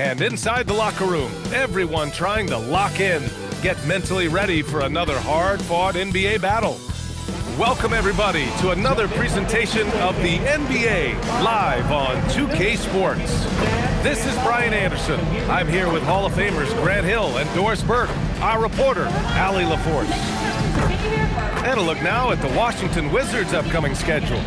And inside the locker room, everyone trying to lock in, get mentally ready for another hard-fought NBA battle. Welcome, everybody, to another presentation of the NBA live on 2K Sports. This is Brian Anderson. I'm here with Hall of Famers Grant Hill and Doris Burke, our reporter, Allie LaForce. And a look now at the Washington Wizards' upcoming schedule.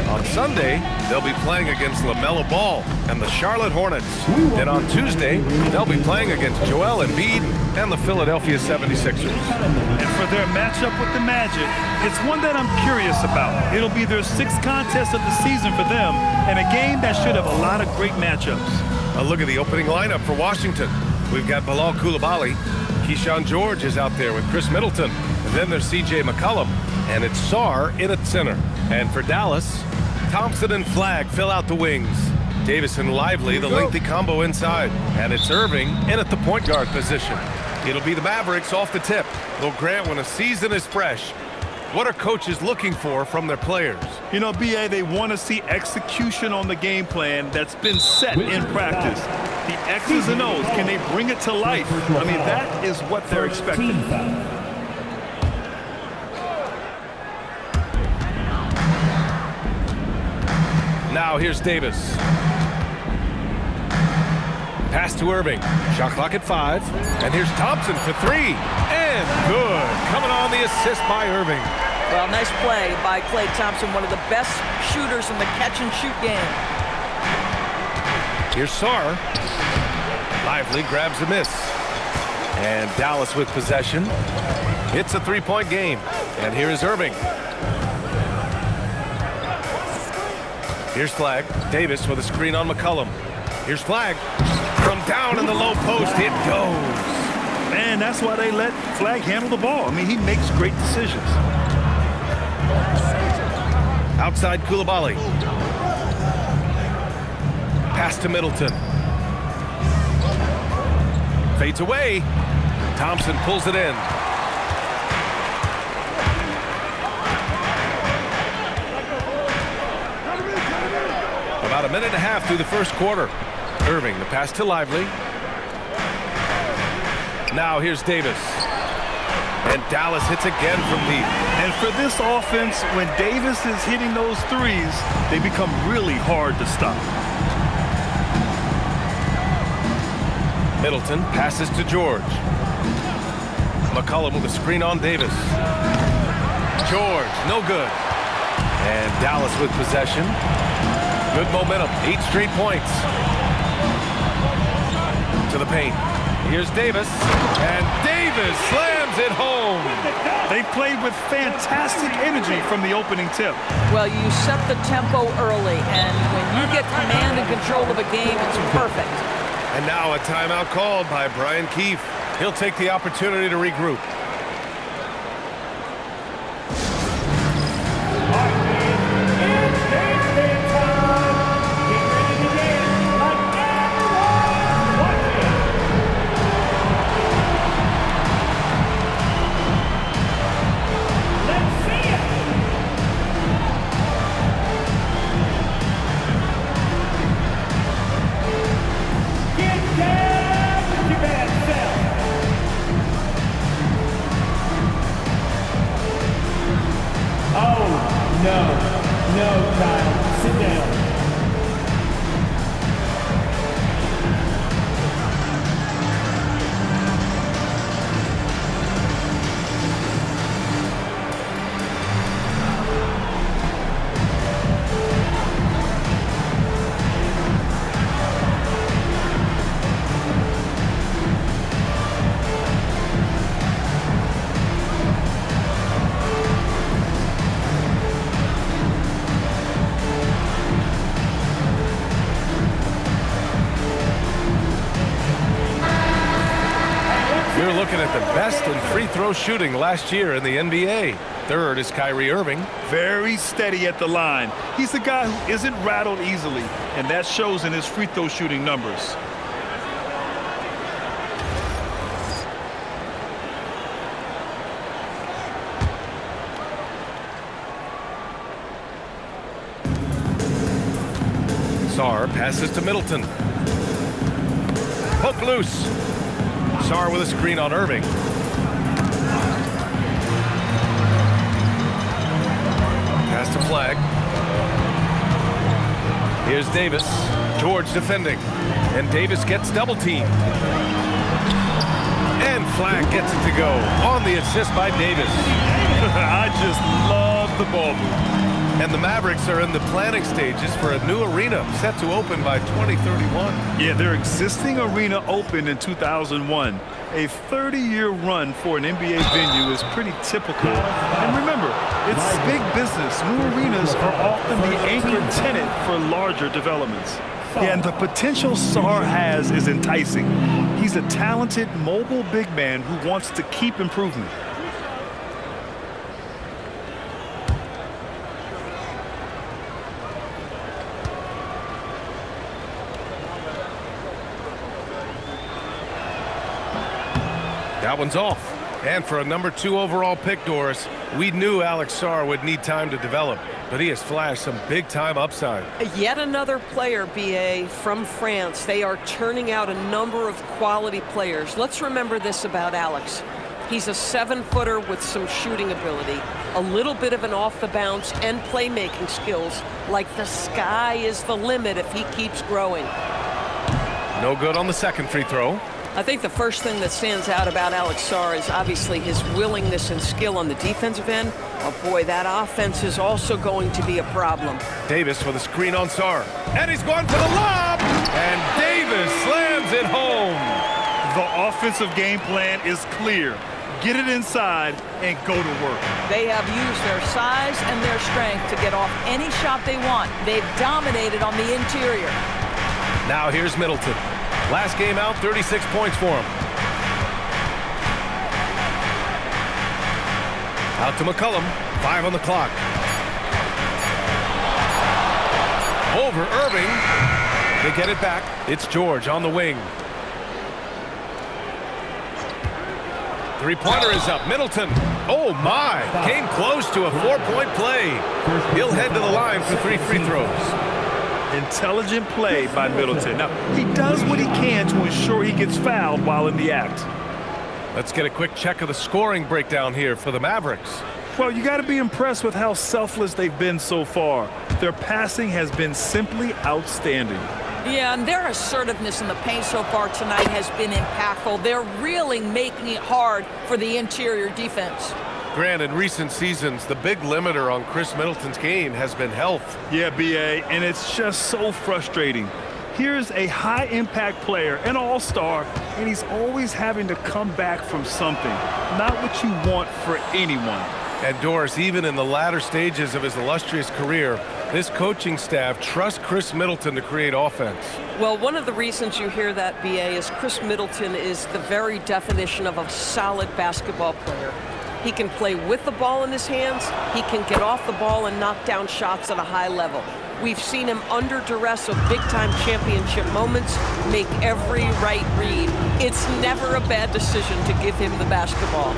On Sunday, they'll be playing against LaMelo Ball and the Charlotte Hornets. Then on Tuesday, they'll be playing against Joel Embiid and the Philadelphia 76ers. And for their matchup with the Magic, it's one that I'm curious about. It'll be their 6th contest of the season for them, and a game that should have a lot of great matchups. A look at the opening lineup for Washington. We've got Bilal Coulibaly. Keyshawn George is out there with Chris Middleton. And then there's C.J. McCollum, and it's Sarr in at center. And for Dallas, Thompson and Flagg fill out the wings. Davis and Lively, the lengthy combo inside. And it's Irving in at the point guard position. It'll be the Mavericks off the tip. Well, Grant, when a season is fresh, what are coaches looking for from their players? You know, B.A., they want to see execution on the game plan that's been set in practice. The X's and O's, can they bring it to life? I mean, that is what they're expecting. Now here's Davis. Pass to Irving. Shot clock at 5. And here's Thompson for 3. And good. Coming on the assist by Irving. Well, nice play by Klay Thompson, one of the best shooters in the catch-and-shoot game. Here's Sarr. Lively grabs a miss. And Dallas with possession. It's a three-point game. And here is Irving. Here's Flagg. Davis with a screen on McCollum. Here's Flagg. From down in the low post, it goes. Man, that's why they let Flagg handle the ball. I mean, he makes great decisions. Outside Coulibaly. Pass to Middleton. Fades away. Thompson pulls it in. About a minute and a half through the first quarter. Irving, the pass to Lively. Now here's Davis. And Dallas hits again from deep. And for this offense, when Davis is hitting those threes, they become really hard to stop. Middleton passes to George. McCollum with a screen on Davis. George, no good. And Dallas with possession. Good momentum, 8 straight points. To the paint. Here's Davis. And Davis slams it home. They played with fantastic energy from the opening tip. Well, you set the tempo early, and when you get command and control of a game, it's perfect. And now a timeout called by Brian Keefe. He'll take the opportunity to regroup. No, Kyle. Sit down. We're looking at the best in free throw shooting last year in the NBA. Third is Kyrie Irving. Very steady at the line. He's the guy who isn't rattled easily, and that shows in his free throw shooting numbers. Sarr passes to Middleton. Hook loose. Sarr with a screen on Irving. Pass to Flag. Here's Davis. George defending. And Davis gets double teamed. And Flag gets it to go on the assist by Davis. I just love the ball move. And the Mavericks are in the planning stages for a new arena set to open by 2031. Yeah, their existing arena opened in 2001. A 30-year run for an NBA venue is pretty typical. And remember, it's big business. New arenas are often the anchor tenant for larger developments. Yeah, and the potential Sarr has is enticing. He's a talented, mobile big man who wants to keep improving. That one's off. And for a #2 overall pick, Doris, we knew Alex Sarr would need time to develop, but he has flashed some big-time upside. Yet another player, BA, from France. They are turning out a number of quality players. Let's remember this about Alex. He's a 7-footer with some shooting ability, a little bit of an off-the-bounce and playmaking skills, like the sky is the limit if he keeps growing. No good on the second free throw. I think the first thing that stands out about Alex Sarr is obviously his willingness and skill on the defensive end. Oh boy, that offense is also going to be a problem. Davis with a screen on Sarr. And he's going for the lob! And Davis slams it home. The offensive game plan is clear. Get it inside and go to work. They have used their size and their strength to get off any shot they want. They've dominated on the interior. Now here's Middleton. Last game out, 36 points for him. Out to McCollum, 5 on the clock. Over Irving. They get it back. It's George on the wing. Three-pointer is up. Middleton. Oh, my. Came close to a 4-point play. He'll head to the line for 3 free throws. Intelligent play by Middleton. Now, he does what he can to ensure he gets fouled while in the act. Let's get a quick check of the scoring breakdown here for the Mavericks. Well, you got to be impressed with how selfless they've been so far. Their passing has been simply outstanding. Yeah, and their assertiveness in the paint so far tonight has been impactful. They're really making it hard for the interior defense. Grant, in recent seasons, the big limiter on Chris Middleton's game has been health. Yeah, BA, and it's just so frustrating. Here's a high-impact player, an all-star, and he's always having to come back from something. Not what you want for anyone. And Doris, even in the latter stages of his illustrious career, this coaching staff trusts Chris Middleton to create offense. Well, one of the reasons you hear that, BA, is Chris Middleton is the very definition of a solid basketball player. He can play with the ball in his hands. He can get off the ball and knock down shots at a high level. We've seen him under duress of big-time championship moments make every right read. It's never a bad decision to give him the basketball.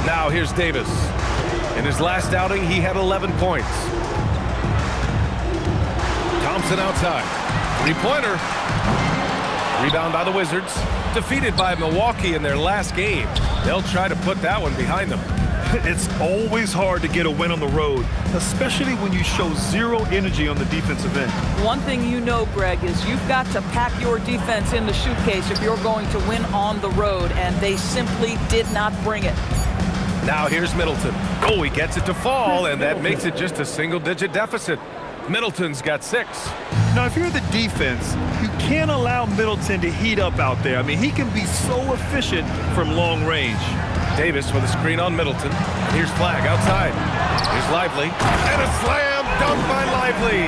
Now here's Davis. In his last outing, he had 11 points. Thompson outside. Three-pointer. Rebound by the Wizards. Defeated by Milwaukee in their last game. They'll try to put that one behind them. It's always hard to get a win on the road, especially when you show zero energy on the defensive end. One thing you know, Greg, is you've got to pack your defense in the suitcase if you're going to win on the road, and they simply did not bring it. Now here's Middleton. Oh, he gets it to fall, and that makes it just a single-digit deficit. Middleton's got 6. Now, if you're the defense, you can't allow Middleton to heat up out there. I mean, he can be so efficient from long range. Davis with a screen on Middleton. Here's Flag outside. Here's Lively. And a slam dunk by Lively.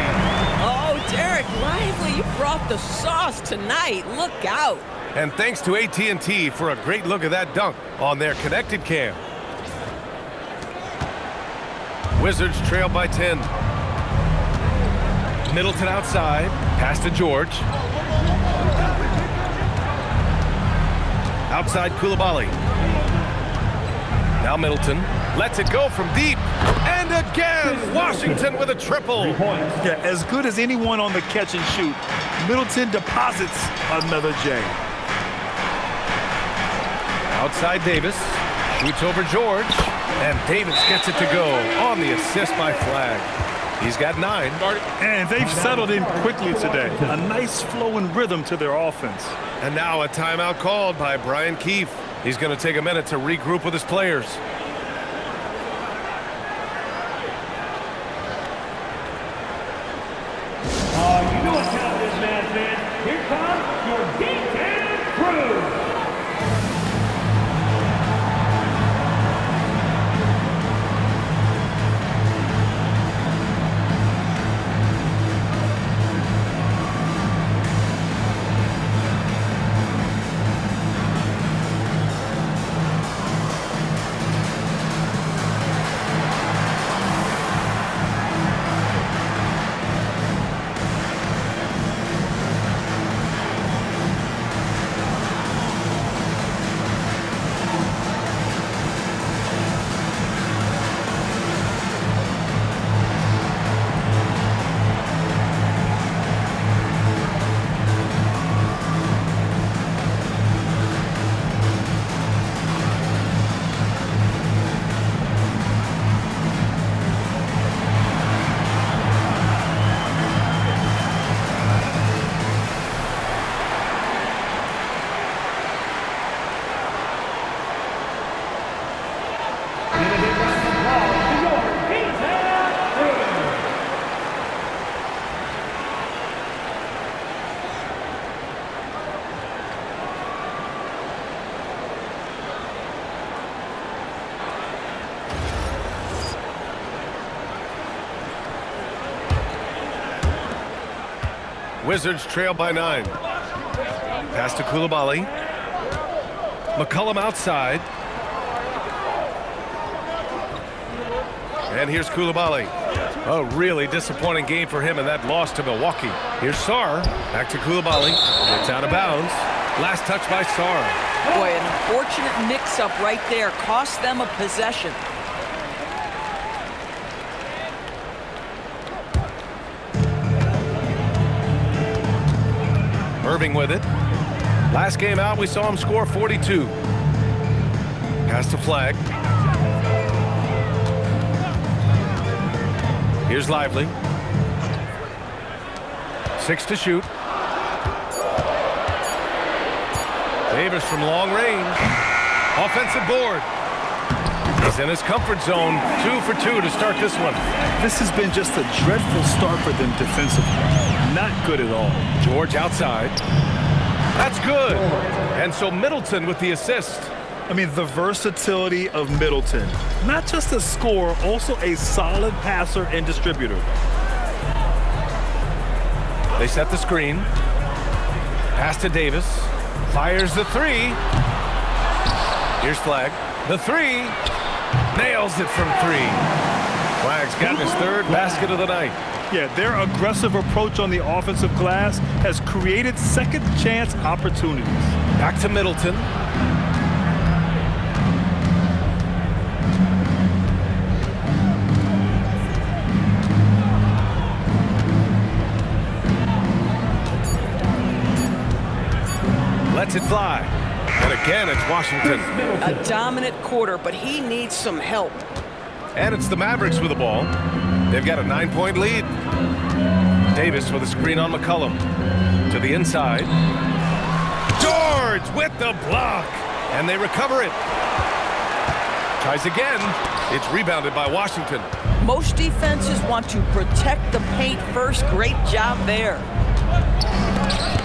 Oh, Derek Lively, you brought the sauce tonight. Look out. And thanks to AT&T for a great look at that dunk on their connected cam. Wizards trail by 10. Middleton outside. Pass to George. Outside Koulibaly. Now Middleton lets it go from deep. And again, Washington with a triple. Yeah, as good as anyone on the catch and shoot, Middleton deposits another J. Outside Davis. Shoots over George. And Davis gets it to go on the assist by Flag. He's got 9. And they've settled in quickly today. A nice flow and rhythm to their offense. And now a timeout called by Brian Keefe. He's going to take a minute to regroup with his players. You know what time this man says. Here comes your detailed crew. Wizards trail by 9. Pass to Coulibaly. McCollum outside. And here's Coulibaly. A really disappointing game for him in that loss to Milwaukee. Here's Sarr. Back to Coulibaly. It's out of bounds. Last touch by Sarr. Boy, an unfortunate mix-up right there. Cost them a possession. Irving with it. Last game out, we saw him score 42. Pass to Flag. Here's Lively. 6 to shoot. Davis from long range. Offensive board. He's in his comfort zone. 2 for 2 to start this one. This has been just a dreadful start for them defensively. Not good at all. George outside. That's good. And so Middleton with the assist. I mean, the versatility of Middleton. Not just a scorer, also a solid passer and distributor. They set the screen. Pass to Davis. Fires the 3. Here's Flag. The 3. Nails it from 3. Flag's gotten his 3rd basket of the night. Yeah, their aggressive approach on the offensive glass has created second chance opportunities. Back to Middleton. Lets it fly. And again, it's Washington. A dominant quarter, but he needs some help. And it's the Mavericks with the ball. They've got a 9-point lead. Davis with a screen on McCollum. To the inside. George with the block. And they recover it. Tries again. It's rebounded by Washington. Most defenses want to protect the paint first. Great job there.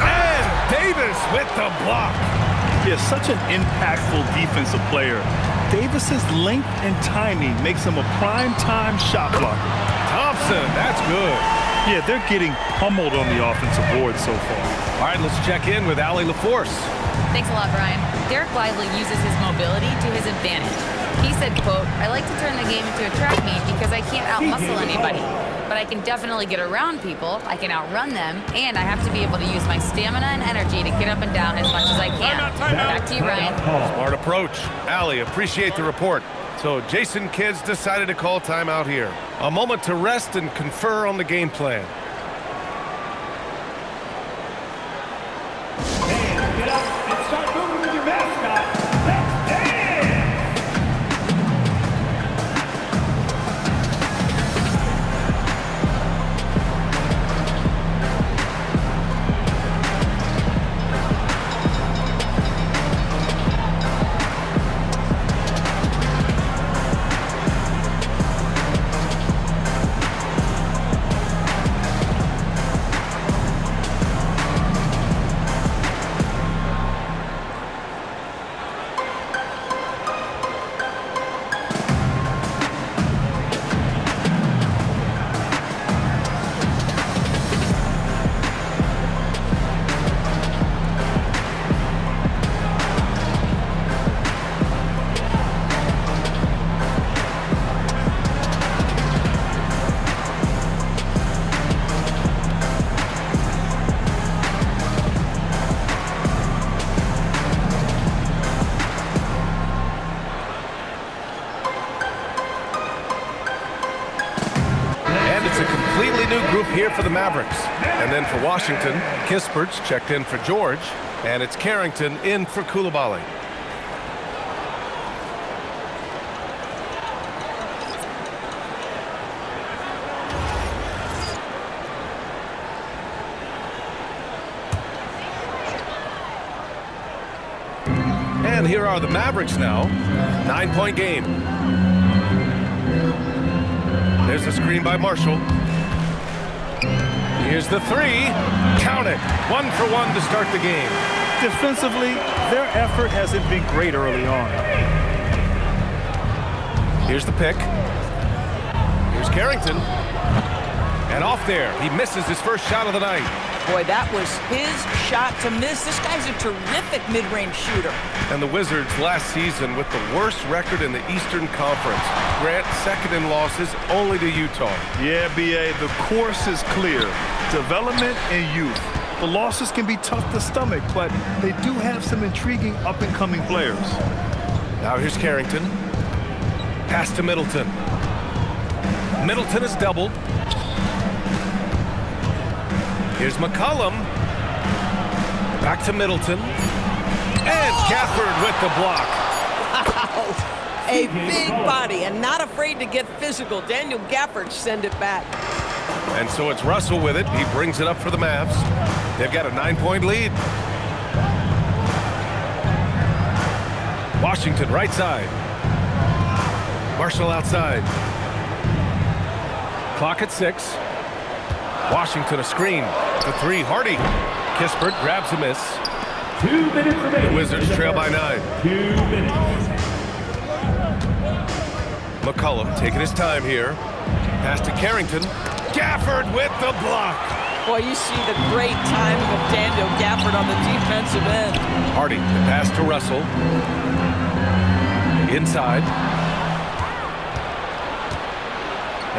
And Davis with the block. He is such an impactful defensive player. Davis's length and timing makes him a prime-time shot blocker. Thompson, that's good. Yeah, they're getting pummeled on the offensive board so far. All right, let's check in with Allie LaForce. Thanks a lot, Brian. Derek Lively uses his mobility to his advantage. He said, quote, "I like to turn the game into a track meet because I can't out-muscle anybody. But I can definitely get around people, I can outrun them, and I have to be able to use my stamina and energy to get up and down as much as I can." Back to you, Brian. Smart approach. Allie, appreciate the report. So Jason Kidd's decided to call timeout here. A moment to rest and confer on the game plan. Get up and start moving with your mascot. Let's new group here for the Mavericks. And then for Washington, Kispert's checked in for George, and it's Carrington in for Coulibaly. And here are the Mavericks now. 9-point game. There's a screen by Marshall. Here's the three. Count it. 1 for 1 to start the game. Defensively, their effort hasn't been great early on. Here's the pick. Here's Carrington. And off there. He misses his first shot of the night. Boy, that was his shot to miss. This guy's a terrific mid-range shooter. And the Wizards last season with the worst record in the Eastern Conference. Grant second in losses only to Utah. Yeah, B.A., the course is clear. Development and youth. The losses can be tough to stomach, but they do have some intriguing up-and-coming players. Now here's Carrington. Pass to Middleton. Middleton is doubled. Here's McCollum. Back to Middleton. And Gafford with the block. Wow. A big body and not afraid to get physical. Daniel Gafford send it back. And so it's Russell with it. He brings it up for the Mavs. They've got a 9-point lead. Washington right side. Marshall outside. Clock at 6. Washington a screen. The three, Hardy. Kispert grabs a miss. 2 minutes remaining. The Wizards trail by 9. 2 minutes. McCollum taking his time here. Pass to Carrington. Gafford with the block. Boy, you see the great timing of Daniel Gafford on the defensive end. Hardy, the pass to Russell. Inside.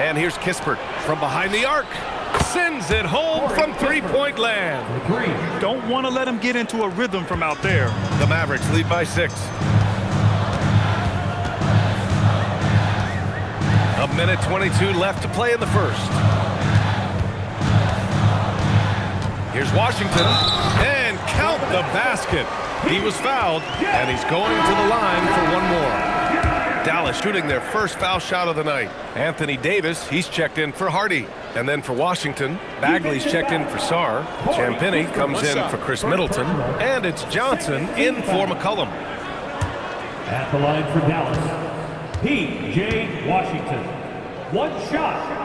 And here's Kispert from behind the arc. Sends it home from three-point land. Don't want to let him get into a rhythm from out there. The Mavericks lead by 6. A minute 22 left to play in the first. Here's Washington. And count the basket. He was fouled, and he's going to the line for one more. Dallas shooting their first foul shot of the night. Anthony Davis, he's checked in for Hardy. And then for Washington, Bagley's checked in for Sarr. Champagnie comes in for Chris Middleton. And it's Johnson in for McCollum. At the line for Dallas, P.J. Washington. 1 shot.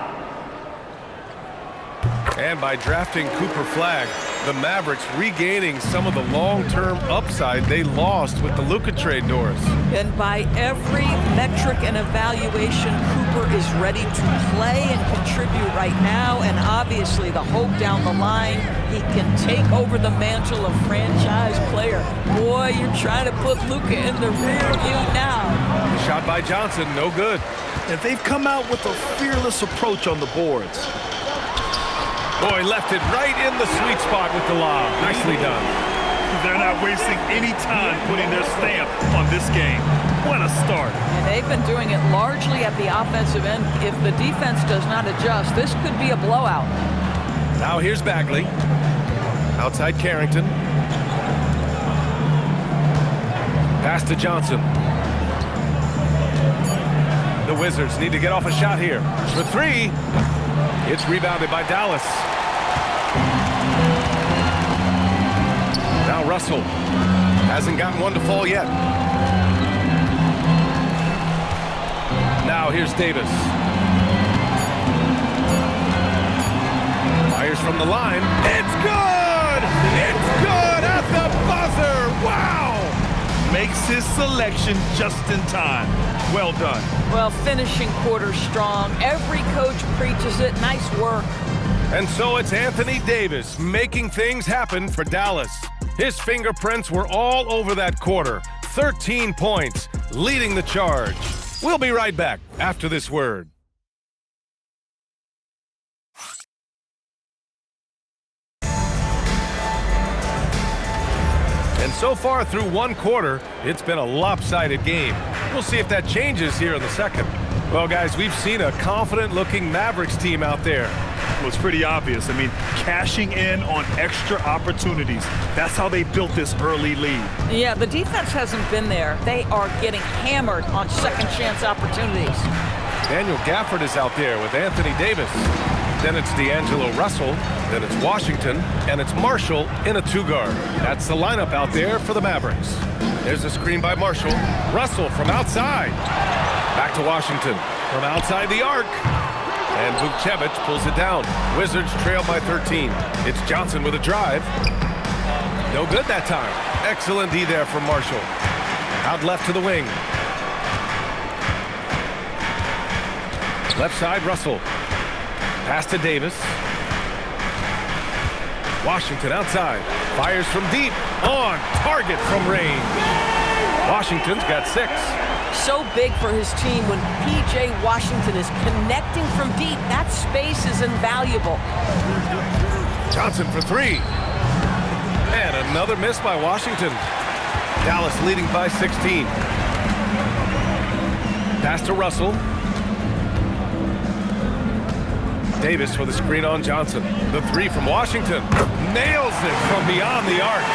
And by drafting Cooper Flagg, the Mavericks regaining some of the long-term upside they lost with the Luka trade, Doris. And by every metric and evaluation, Cooper is ready to play and contribute right now. And obviously the hope down the line, he can take over the mantle of franchise player. Boy, you're trying to put Luka in the rear view now. The shot by Johnson, no good. And they've come out with a fearless approach on the boards. Boy, left it right in the sweet spot with the lob. Nicely done. They're not wasting any time putting their stamp on this game. What a start. And they've been doing it largely at the offensive end. If the defense does not adjust, this could be a blowout. Now here's Bagley. Outside Carrington. Pass to Johnson. The Wizards need to get off a shot here. For 3. It's rebounded by Dallas. Now Russell hasn't gotten one to fall yet. Now here's Davis. Fires from the line. It's good! It's good at the buzzer! Wow! Makes his selection just in time. Well done. Well, finishing quarter strong. Every coach preaches it. Nice work. And so it's Anthony Davis making things happen for Dallas. His fingerprints were all over that quarter. 13 points, leading the charge. We'll be right back after this word. And so far through one quarter, it's been a lopsided game. We'll see if that changes here in the second. Well, guys, we've seen a confident-looking Mavericks team out there. Well, it's pretty obvious. I mean, cashing in on extra opportunities. That's how they built this early lead. Yeah, the defense hasn't been there. They are getting hammered on second chance opportunities. Daniel Gafford is out there with Anthony Davis. Then it's D'Angelo Russell. Then it's Washington. And it's Marshall in a two-guard. That's the lineup out there for the Mavericks. There's a screen by Marshall. Russell from outside. Back to Washington from outside the arc. And Vukcevic pulls it down. Wizards trail by 13. It's Johnson with a drive. No good that time. Excellent D there from Marshall. Out left to the wing. Left side, Russell. Pass to Davis. Washington outside. Fires from deep. On target from range. Washington's got 6. So big for his team when P.J. Washington is connecting from deep. That space is invaluable. Johnson for 3. And another miss by Washington. Dallas leading by 16. Pass to Russell. Davis with a screen on Johnson. The 3 from Washington. Nails it from beyond the arc.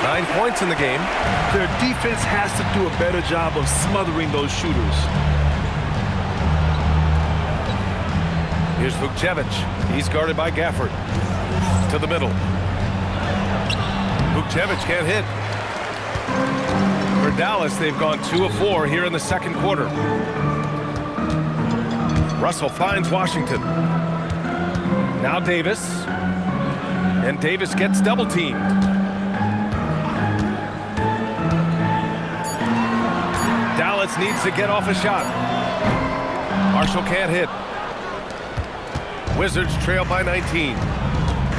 9 points in the game. Their defense has to do a better job of smothering those shooters. Here's Vukcevic. He's guarded by Gafford. To the middle. Vukcevic can't hit. For Dallas, they've gone 2 of 4 here in the second quarter. Russell finds Washington. Now Davis. And Davis gets double teamed. Dallas needs to get off a shot. Marshall can't hit. Wizards trail by 19.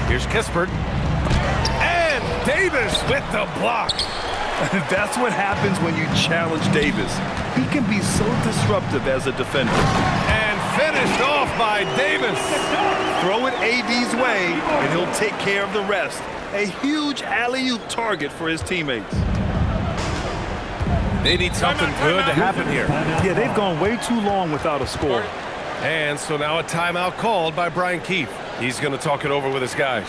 Here's Kispert. And Davis with the block. That's what happens when you challenge Davis. He can be so disruptive as a defender. And finished off by Davis. Throw it AD's way, and he'll take care of the rest. A huge alley-oop target for his teammates. They need something good to happen here. Yeah, they've gone way too long without a score. And so now a timeout called by Brian Keefe. He's going to talk it over with his guys.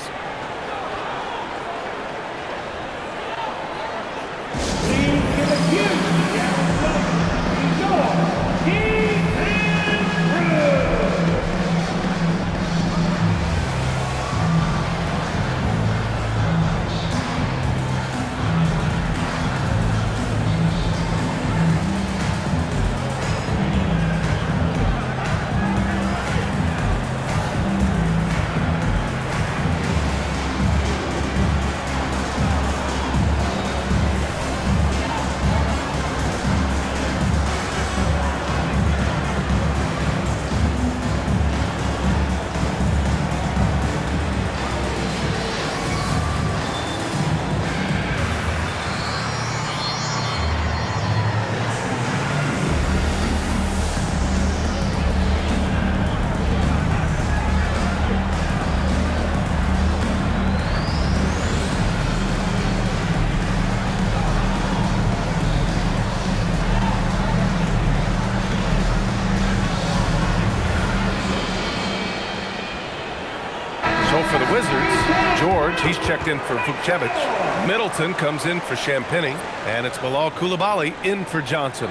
For the Wizards, George, he's checked in for Vukcevic. Middleton comes in for Champagny, and it's Bilal Coulibaly in for Johnson.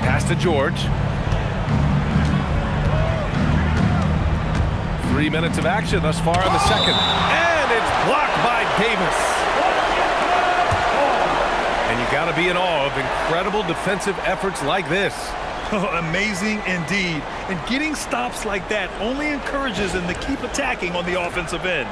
Pass to George. 3 minutes of action thus far in the second. And it's blocked by Davis. And you got to be in awe of incredible defensive efforts like this. Amazing indeed. And getting stops like that only encourages them to keep attacking on the offensive end.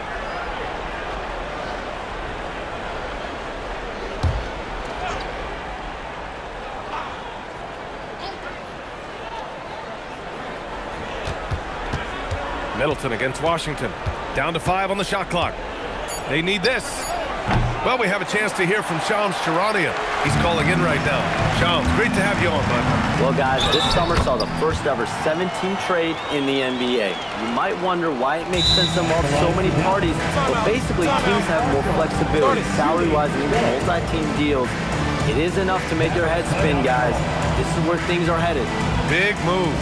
Middleton against Washington. Down to 5 on the shot clock. They need this. Well, we have a chance to hear from Shams Charania. He's calling in right now. Shams, great to have you on, bud. Well, guys, this summer saw the first ever 7-team trade in the NBA. You might wonder why it makes sense to involve so many parties, but basically teams have more flexibility, salary-wise, and even multi-team deals. It is enough to make your head spin, guys. This is where things are headed. Big moves.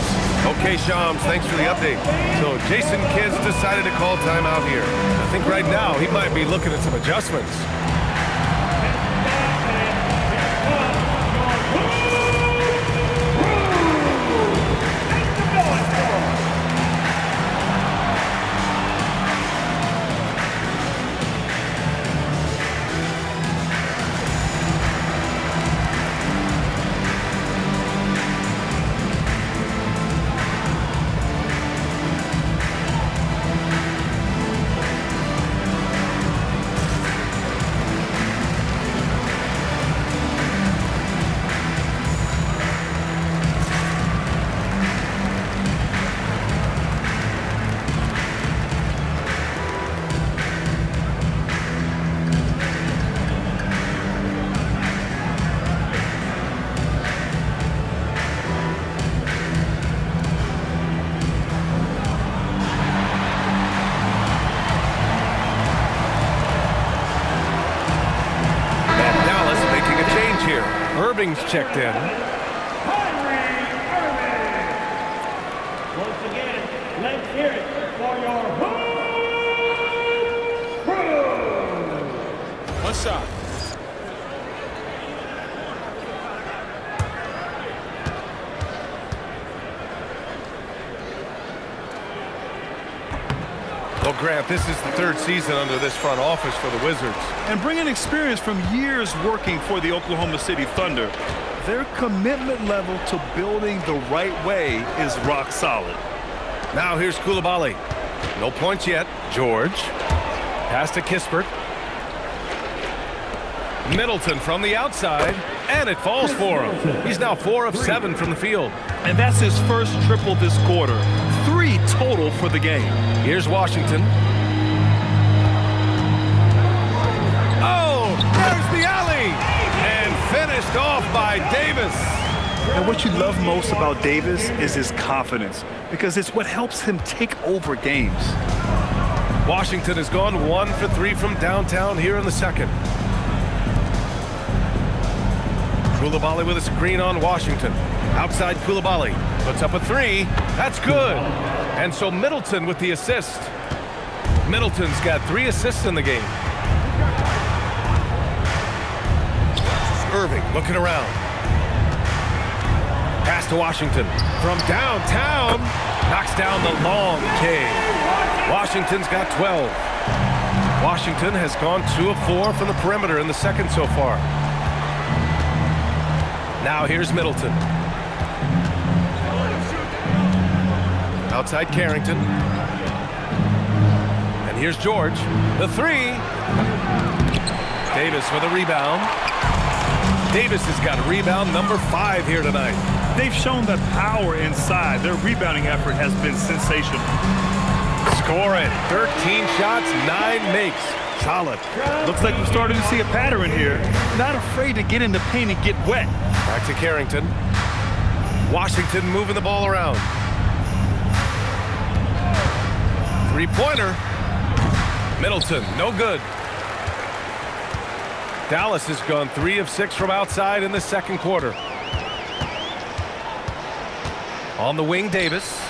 Okay, Shams, thanks for the update. So Jason Kidd's decided to call timeout here. I think right now he might be looking at some adjustments. Irving's checked in. Once again, let's hear it for your home crew. One shot. Well, Grant, this is the third season under this front office for the Wizards. And bringing experience from years working for the Oklahoma City Thunder, their commitment level to building the right way is rock solid. Now here's Coulibaly. No points yet. George. Pass to Kispert. Middleton from the outside, and it falls for him. He's now 4 of 7 from the field. And that's his first triple this quarter. 3 total for the game. Here's Washington. Oh, there's the alley! And finished off by Davis. And what you love most about Davis is his confidence, because it's what helps him take over games. Washington has gone 1 for 3 from downtown here in the second. Coulibaly with a screen on Washington. Outside Coulibaly. Puts up a 3. That's good. And so Middleton with the assist. Middleton's got 3 assists in the game. Irving looking around. Pass to Washington. From downtown. Knocks down the long K. Washington's got 12. Washington has gone 2 of 4 from the perimeter in the second so far. Now here's Middleton. Outside Carrington. And here's George. The 3. Davis with a rebound. Davis has got rebound number 5 here tonight. They've shown that power inside. Their rebounding effort has been sensational. Scoring. 13 shots, 9 makes. Solid. Looks like we're starting to see a pattern here. Not afraid to get in the paint and get wet. Back to Carrington. Washington moving the ball around. 3-pointer. Middleton, no good. Dallas has gone 3 of 6 from outside in the second quarter. On the wing, Davis.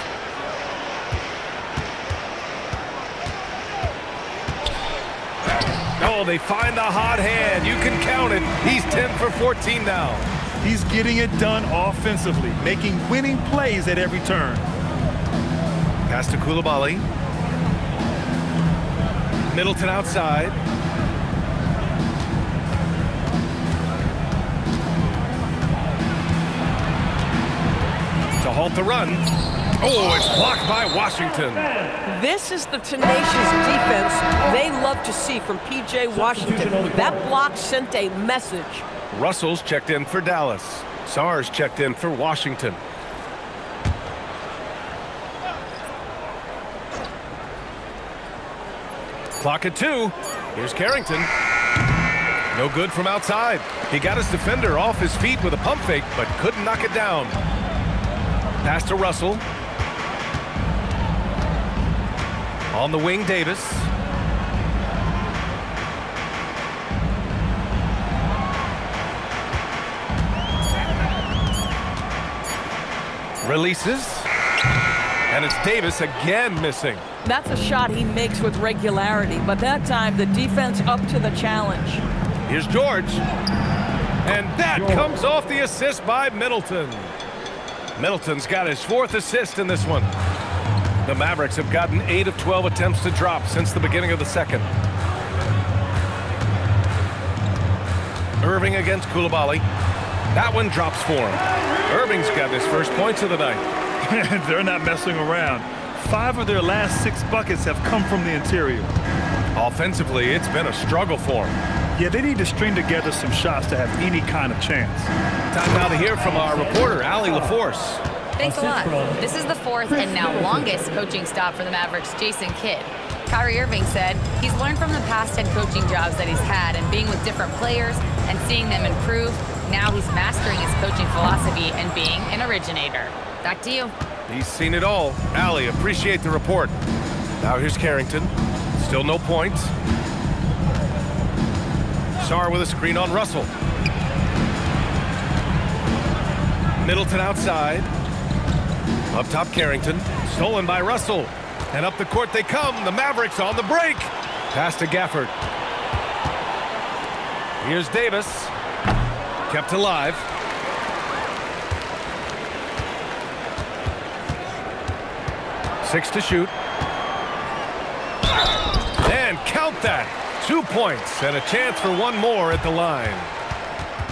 Oh, they find the hot hand. You can count it. He's 10 for 14 now. He's getting it done offensively, making winning plays at every turn. Pass to Coulibaly. Middleton outside. To halt the run. Oh, it's blocked by Washington. This is the tenacious defense they love to see from P.J. Washington. That block sent a message. Russell's checked in for Dallas. Sarr's checked in for Washington. Clock at 2. Here's Carrington. No good from outside. He got his defender off his feet with a pump fake, but couldn't knock it down. Pass to Russell. On the wing, Davis. Releases. And it's Davis again missing. That's a shot he makes with regularity, but that time the defense up to the challenge. Here's George. And that comes off the assist by Middleton. Middleton's got his 4th assist in this one. The Mavericks have gotten 8 of 12 attempts to drop since the beginning of the second. Irving against Coulibaly. That one drops for him. Irving's got his first points of the night. They're not messing around. 5 of their last 6 buckets have come from the interior. Offensively, it's been a struggle for him. Yeah, they need to string together some shots to have any kind of chance. Time now to hear from our reporter, Allie LaForce. Thanks a lot. This is the 4th and now longest coaching stop for the Mavericks' Jason Kidd. Kyrie Irving said he's learned from the past head coaching jobs that he's had and being with different players and seeing them improve. Now he's mastering his coaching philosophy and being an originator. Back to you. He's seen it all. Allie, appreciate the report. Now here's Carrington. Still no points. Sarr with a screen on Russell. Middleton outside. Up top, Carrington. Stolen by Russell. And up the court they come. The Mavericks on the break. Pass to Gafford. Here's Davis. Kept alive. Six to shoot. And count that. 2 points and a chance for one more at the line.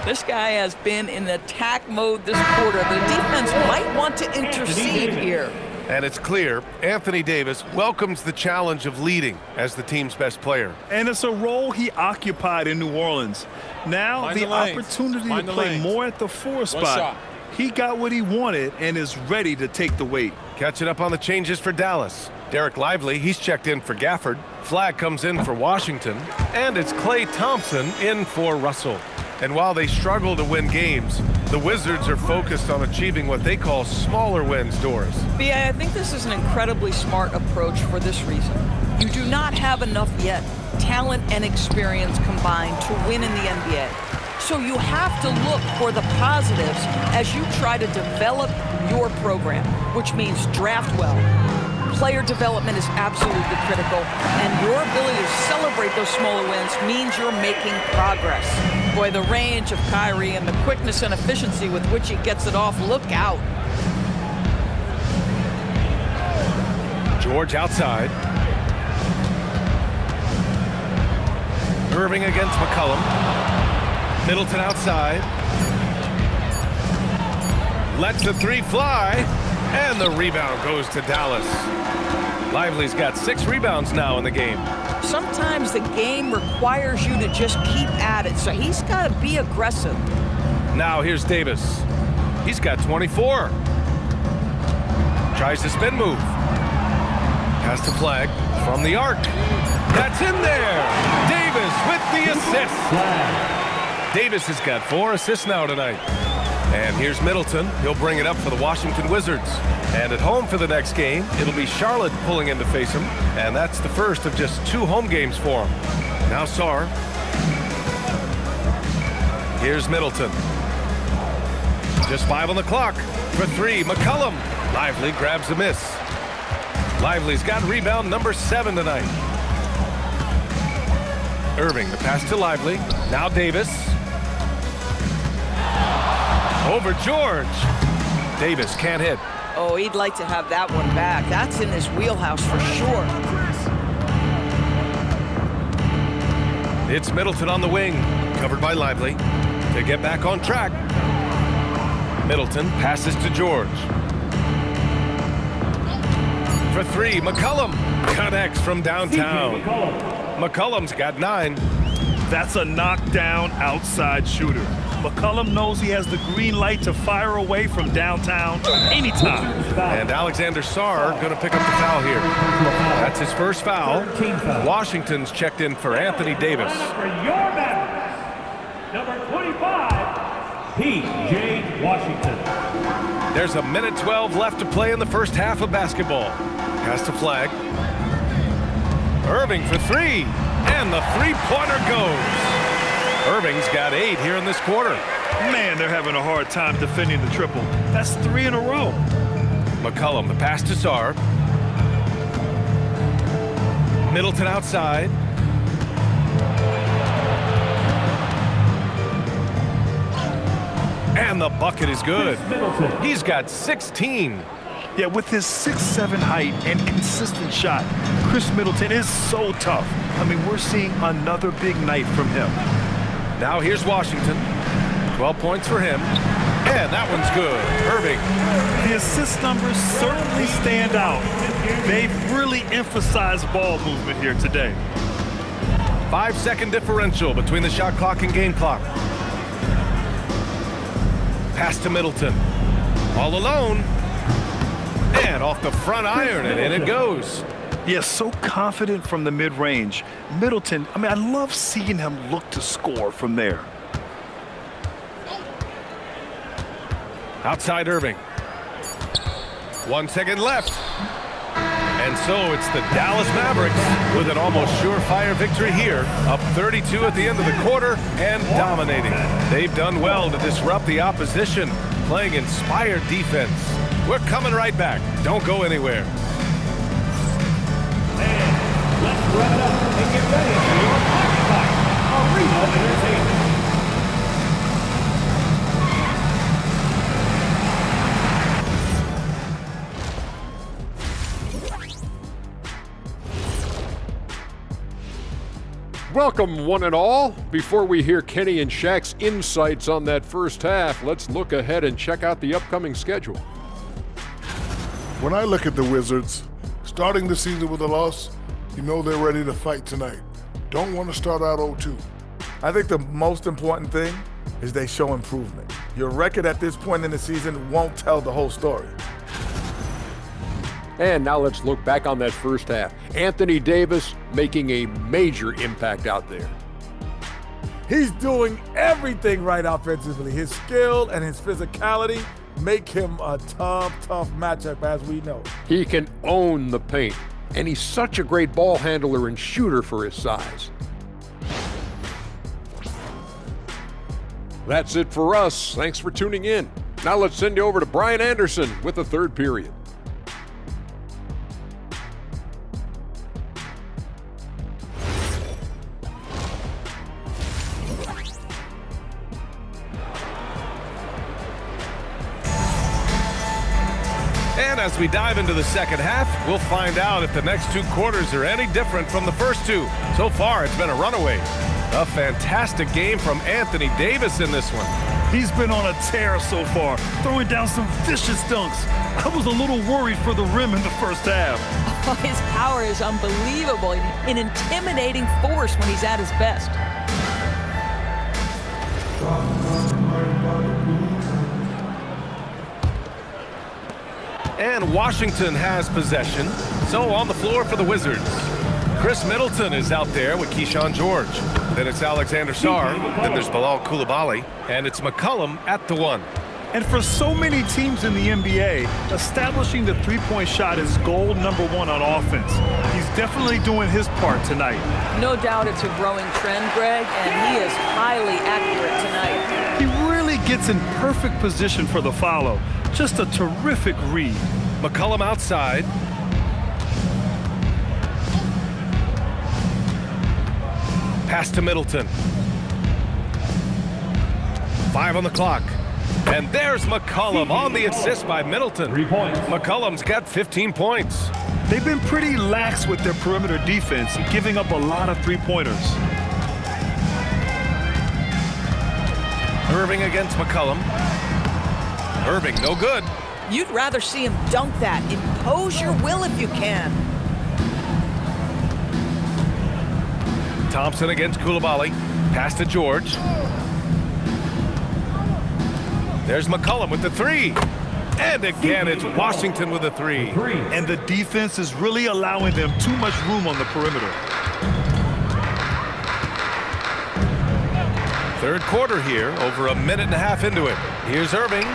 This guy has been in attack mode this quarter. The defense might want to intercede here. And it's clear Anthony Davis welcomes the challenge of leading as the team's best player. And it's a role he occupied in New Orleans. Now the opportunity to play more at the 4 spot. He got what he wanted and is ready to take the weight. Catching up on the changes for Dallas. Derek Lively, he's checked in for Gafford. Flag comes in for Washington. And it's Klay Thompson in for Russell. And while they struggle to win games, the Wizards are focused on achieving what they call smaller wins, Doris. B.A., I think this is an incredibly smart approach for this reason. You do not have enough yet, talent and experience combined, to win in the NBA. So you have to look for the positives as you try to develop your program, which means draft well. Player development is absolutely critical, and your ability to celebrate those smaller wins means you're making progress. Boy, the range of Kyrie and the quickness and efficiency with which he gets it off, look out. George outside. Irving against McCollum. Middleton outside. Lets the 3 fly. And the rebound goes to Dallas. Lively's got 6 rebounds now in the game. Sometimes the game requires you to just keep at it, so he's got to be aggressive. Now here's Davis. He's got 24. Tries to spin move. Pass to Flag from the arc. That's in there. Davis with the assist. Davis has got 4 assists now tonight. And here's Middleton. He'll bring it up for the Washington Wizards. And at home for the next game, it'll be Charlotte pulling in to face him. And that's the first of just 2 home games for him. Now Sarr. Here's Middleton. Just 5 on the clock. For 3, McCollum. Lively grabs a miss. Lively's got rebound number 7 tonight. Irving, the pass to Lively. Now Davis. Over George. Davis can't hit. Oh, he'd like to have that one back. That's in his wheelhouse for sure. It's Middleton on the wing, covered by Lively. To get back on track. Middleton passes to George. For 3, McCollum connects from downtown. McCollum's got 9. That's a knockdown outside shooter. McCollum knows he has the green light to fire away from downtown anytime. And Alexander Sarr going to pick up the foul here. That's his first foul. Washington's checked in for Anthony Davis. number 25, P.J. Washington. There's a minute 12 left to play in the first half of basketball. Pass to Flag. Irving for three, and the three-pointer goes. Irving's got 8 here in this quarter. Man, they're having a hard time defending the triple. That's 3 in a row. McCollum, the pass to Sarr. Middleton outside. And the bucket is good. He's got 16. Yeah, with his 6'7" height and consistent shot, Chris Middleton is so tough. I mean, we're seeing another big night from him. Now here's Washington. 12 points for him. And that one's good. Irving. The assist numbers certainly stand out. They've really emphasized ball movement here today. 5-second differential between the shot clock and game clock. Pass to Middleton. All alone. And off the front iron, and in it goes. Yeah, so confident from the mid-range. Middleton, I mean, I love seeing him look to score from there. Outside Irving. 1 second left. And so it's the Dallas Mavericks with an almost surefire victory here. Up 32 at the end of the quarter and dominating. They've done well to disrupt the opposition, playing inspired defense. We're coming right back. Don't go anywhere. And let's wrap it up and get ready for your Pocket Arena Entertainment. Welcome, one and all. Before we hear Kenny and Shaq's insights on that first half, let's look ahead and check out the upcoming schedule. When I look at the Wizards, starting the season with a loss, you know they're ready to fight tonight. Don't want to start out 0-2. I think the most important thing is they show improvement. Your record at this point in the season won't tell the whole story. And now let's look back on that first half. Anthony Davis making a major impact out there. He's doing everything right offensively. His skill and his physicality make him a tough matchup, as we know. He can own the paint, and he's such a great ball handler and shooter for his size. That's it for us. Thanks for tuning in. Now let's send you over to Brian Anderson with the third period. And as we dive into the second half, we'll find out if the next 2 quarters are any different from the first 2. So far, it's been a runaway. A fantastic game from Anthony Davis in this one. He's been on a tear so far, throwing down some vicious dunks. I was a little worried for the rim in the first half. Oh, his power is unbelievable, an intimidating force when he's at his best. And Washington has possession. So on the floor for the Wizards. Chris Middleton is out there with Keyshawn George. Then it's Alexander Sarr. Then there's Bilal Coulibaly. And it's McCollum at the 1. And for so many teams in the NBA, establishing the three-point shot is goal number 1 on offense. He's definitely doing his part tonight. No doubt it's a growing trend, Greg, and he is highly accurate tonight. He really gets in perfect position for the follow. Just a terrific read. McCollum outside. Pass to Middleton. 5 on the clock. And there's McCollum on the assist by Middleton. 3 points. McCollum's got 15 points. They've been pretty lax with their perimeter defense, giving up a lot of three-pointers. Irving against McCollum. Irving, no good. You'd rather see him dunk that. Impose your will if you can. Thompson against Coulibaly. Pass to George. There's McCollum with the 3. And again, it's Washington with a 3. And the defense is really allowing them too much room on the perimeter. Third quarter here, over a minute and a half into it. Here's Irving.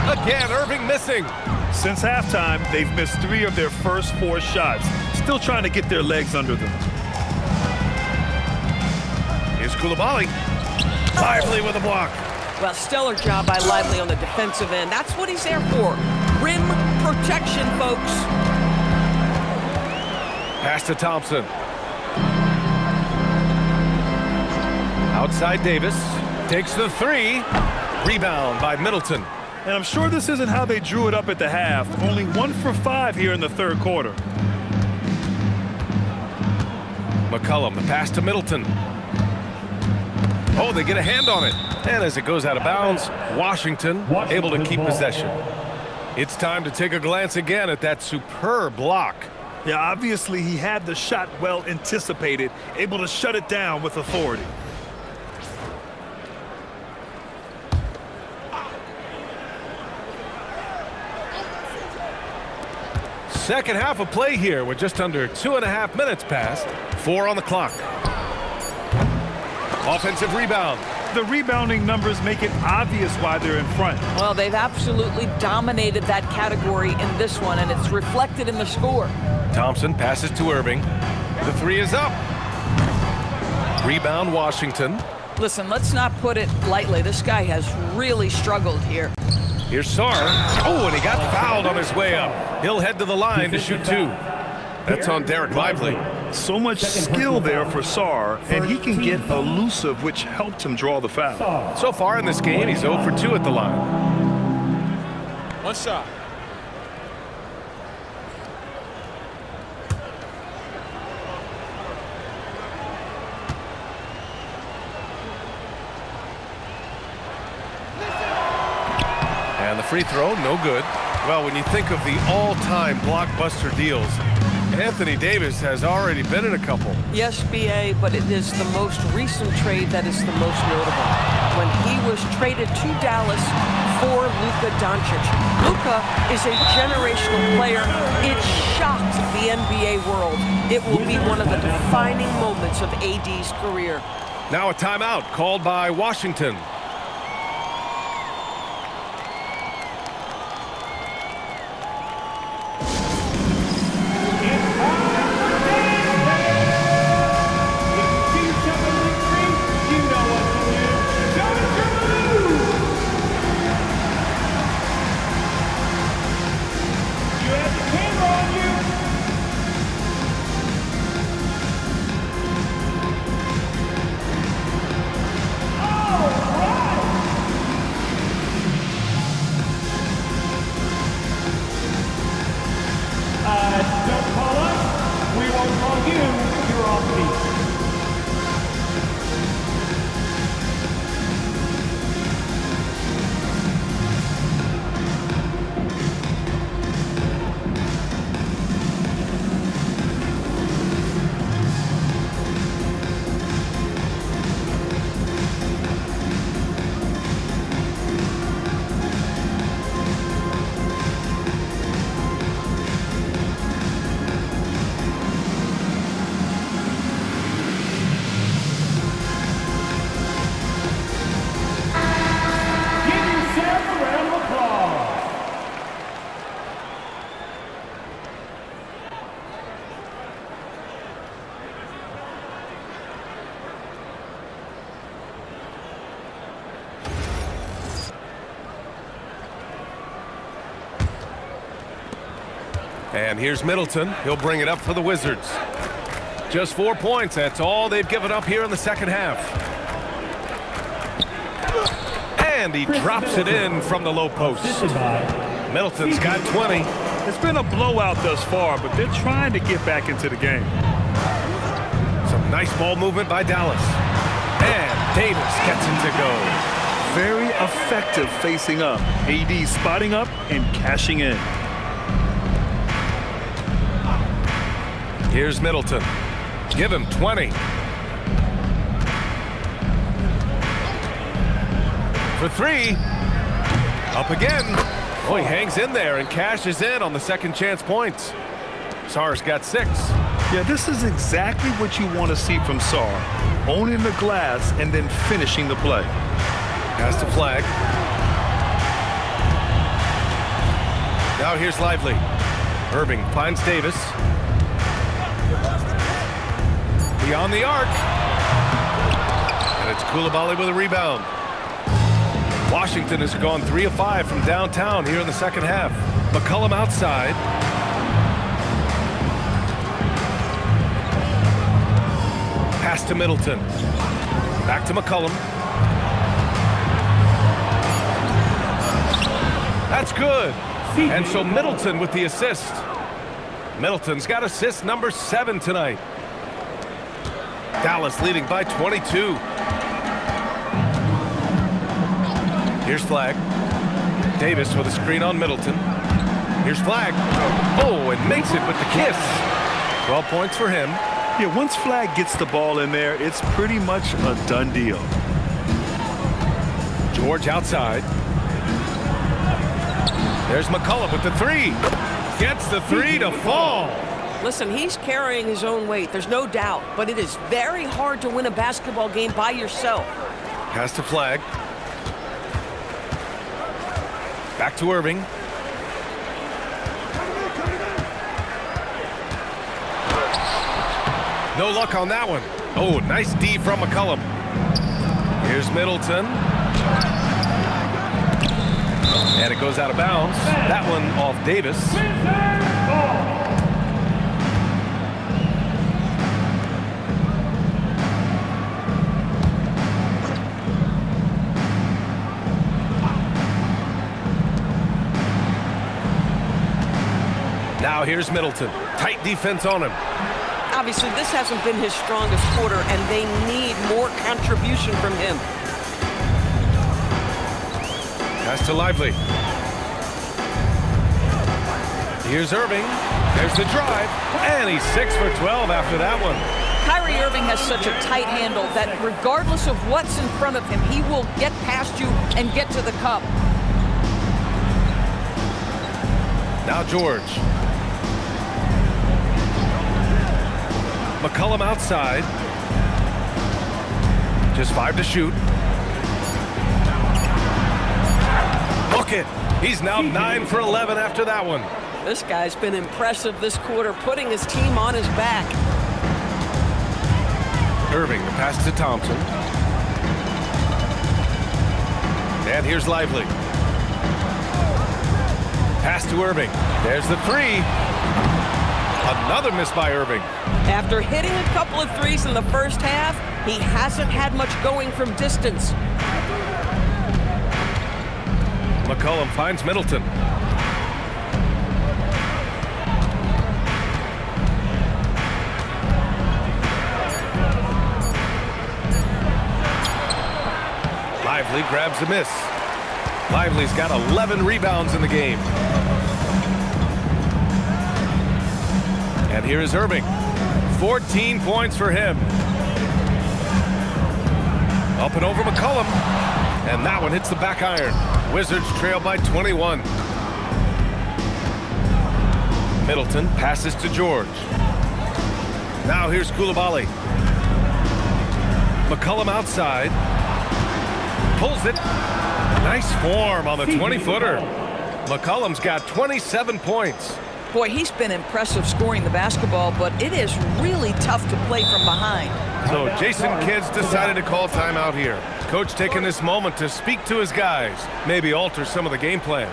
Again, Irving missing. Since halftime, they've missed 3 of their first 4 shots. Still trying to get their legs under them. Here's Coulibaly. Lively with a block. Well, stellar job by Lively on the defensive end. That's what he's there for. Rim protection, folks. Pass to Thompson. Outside Davis. Takes the 3. Rebound by Middleton. And I'm sure this isn't how they drew it up at the half. Only 1 for 5 here in the third quarter. McCollum, the pass to Middleton. Oh, they get a hand on it. And as it goes out of bounds, Washington able to keep possession. It's time to take a glance again at that superb block. Yeah, obviously he had the shot well anticipated, able to shut it down with authority. Second half of play here with just under 2.5 minutes passed. 4 on the clock. Offensive rebound. The rebounding numbers make it obvious why they're in front. Well, they've absolutely dominated that category in this one, and it's reflected in the score. Thompson passes to Irving. The 3 is up. Rebound Washington. Listen, let's not put it lightly. This guy has really struggled here. Here's Sarr. Oh, and he got fouled on his way up. He'll head to the line to shoot 2. That's on Derek Lively. So much skill there for Sarr, and he can get elusive, which helped him draw the foul. So far in this game, he's 0 for 2 at the line. One shot. And the free throw, no good. Well, when you think of the all-time blockbuster deals, Anthony Davis has already been in a couple. Yes, B.A., but it is the most recent trade that is the most notable. When he was traded to Dallas for Luka Doncic. Luka is a generational player. It shocked the NBA world. It will be one of the defining moments of AD's career. Now a timeout called by Washington. Don't call us. We won't call you. You're off beat. And here's Middleton. He'll bring it up for the Wizards. Just 4 points. That's all they've given up here in the second half. And he drops it in from the low post. Middleton's got 20. It's been a blowout thus far, but they're trying to get back into the game. Some nice ball movement by Dallas. And Davis gets it to go. Very effective facing up. AD spotting up and cashing in. Here's Middleton. Give him 20. For 3. Up again. Oh, he hangs in there and cashes in on the second chance points. Sarr's got 6. Yeah, this is exactly what you want to see from Sarr. Owning the glass and then finishing the play. Pass to Flag. Now here's Lively. Irving finds Davis. Beyond the arc. And it's Coulibaly with a rebound. Washington has gone 3 of 5 from downtown here in the second half. McCollum outside. Pass to Middleton. Back to McCollum. That's good. And so Middleton with the assist. Middleton's got assist number 7 tonight. Dallas leading by 22. Here's Flag. Davis with a screen on Middleton. Here's Flag. Oh, and makes it with the kiss. 12 points for him. Yeah, once Flag gets the ball in there, it's pretty much a done deal. George outside. There's McCullough with the 3. Gets the 3 to fall. Listen, he's carrying his own weight. There's no doubt. But it is very hard to win a basketball game by yourself. Pass to Flag. Back to Irving. No luck on that one. Oh, nice D from McCollum. Here's Middleton. And it goes out of bounds. That one off Davis. Now here's Middleton. Tight defense on him. Obviously, this hasn't been his strongest quarter, and they need more contribution from him. Pass to Lively. Here's Irving. There's the drive. And he's 6 for 12 after that one. Kyrie Irving has such a tight handle that regardless of what's in front of him, he will get past you and get to the cup. Now George. McCollum outside. Just 5 to shoot. Look it. He's now 9 for 11 after that one. This guy's been impressive this quarter, putting his team on his back. Irving, the pass to Thompson. And here's Lively. Pass to Irving. There's the 3. Another miss by Irving. After hitting a couple of threes in the first half, he hasn't had much going from distance. McCollum finds Middleton. Lively grabs the miss. Lively's got 11 rebounds in the game. And here is Irving. 14 points for him. Up and over McCollum. And that one hits the back iron. Wizards trail by 21. Middleton passes to George. Now here's Coulibaly. McCollum outside. Pulls it. Nice form on the 20-footer. McCollum's got 27 points. Boy, he's been impressive scoring the basketball, but it is really tough to play from behind. So Jason Kidd's decided to call timeout here. Coach taking this moment to speak to his guys, maybe alter some of the game plan.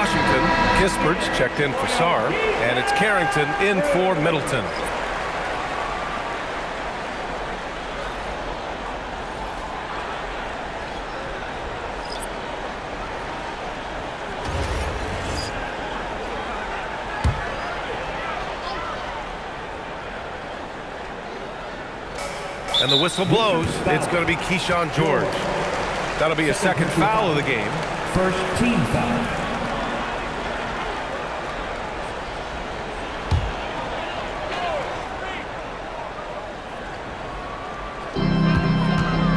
Washington, Kispert's checked in for Sarr, and it's Carrington in for Middleton. And the whistle blows. It's going to be Keyshawn George. That'll be a second foul of the game. First team foul.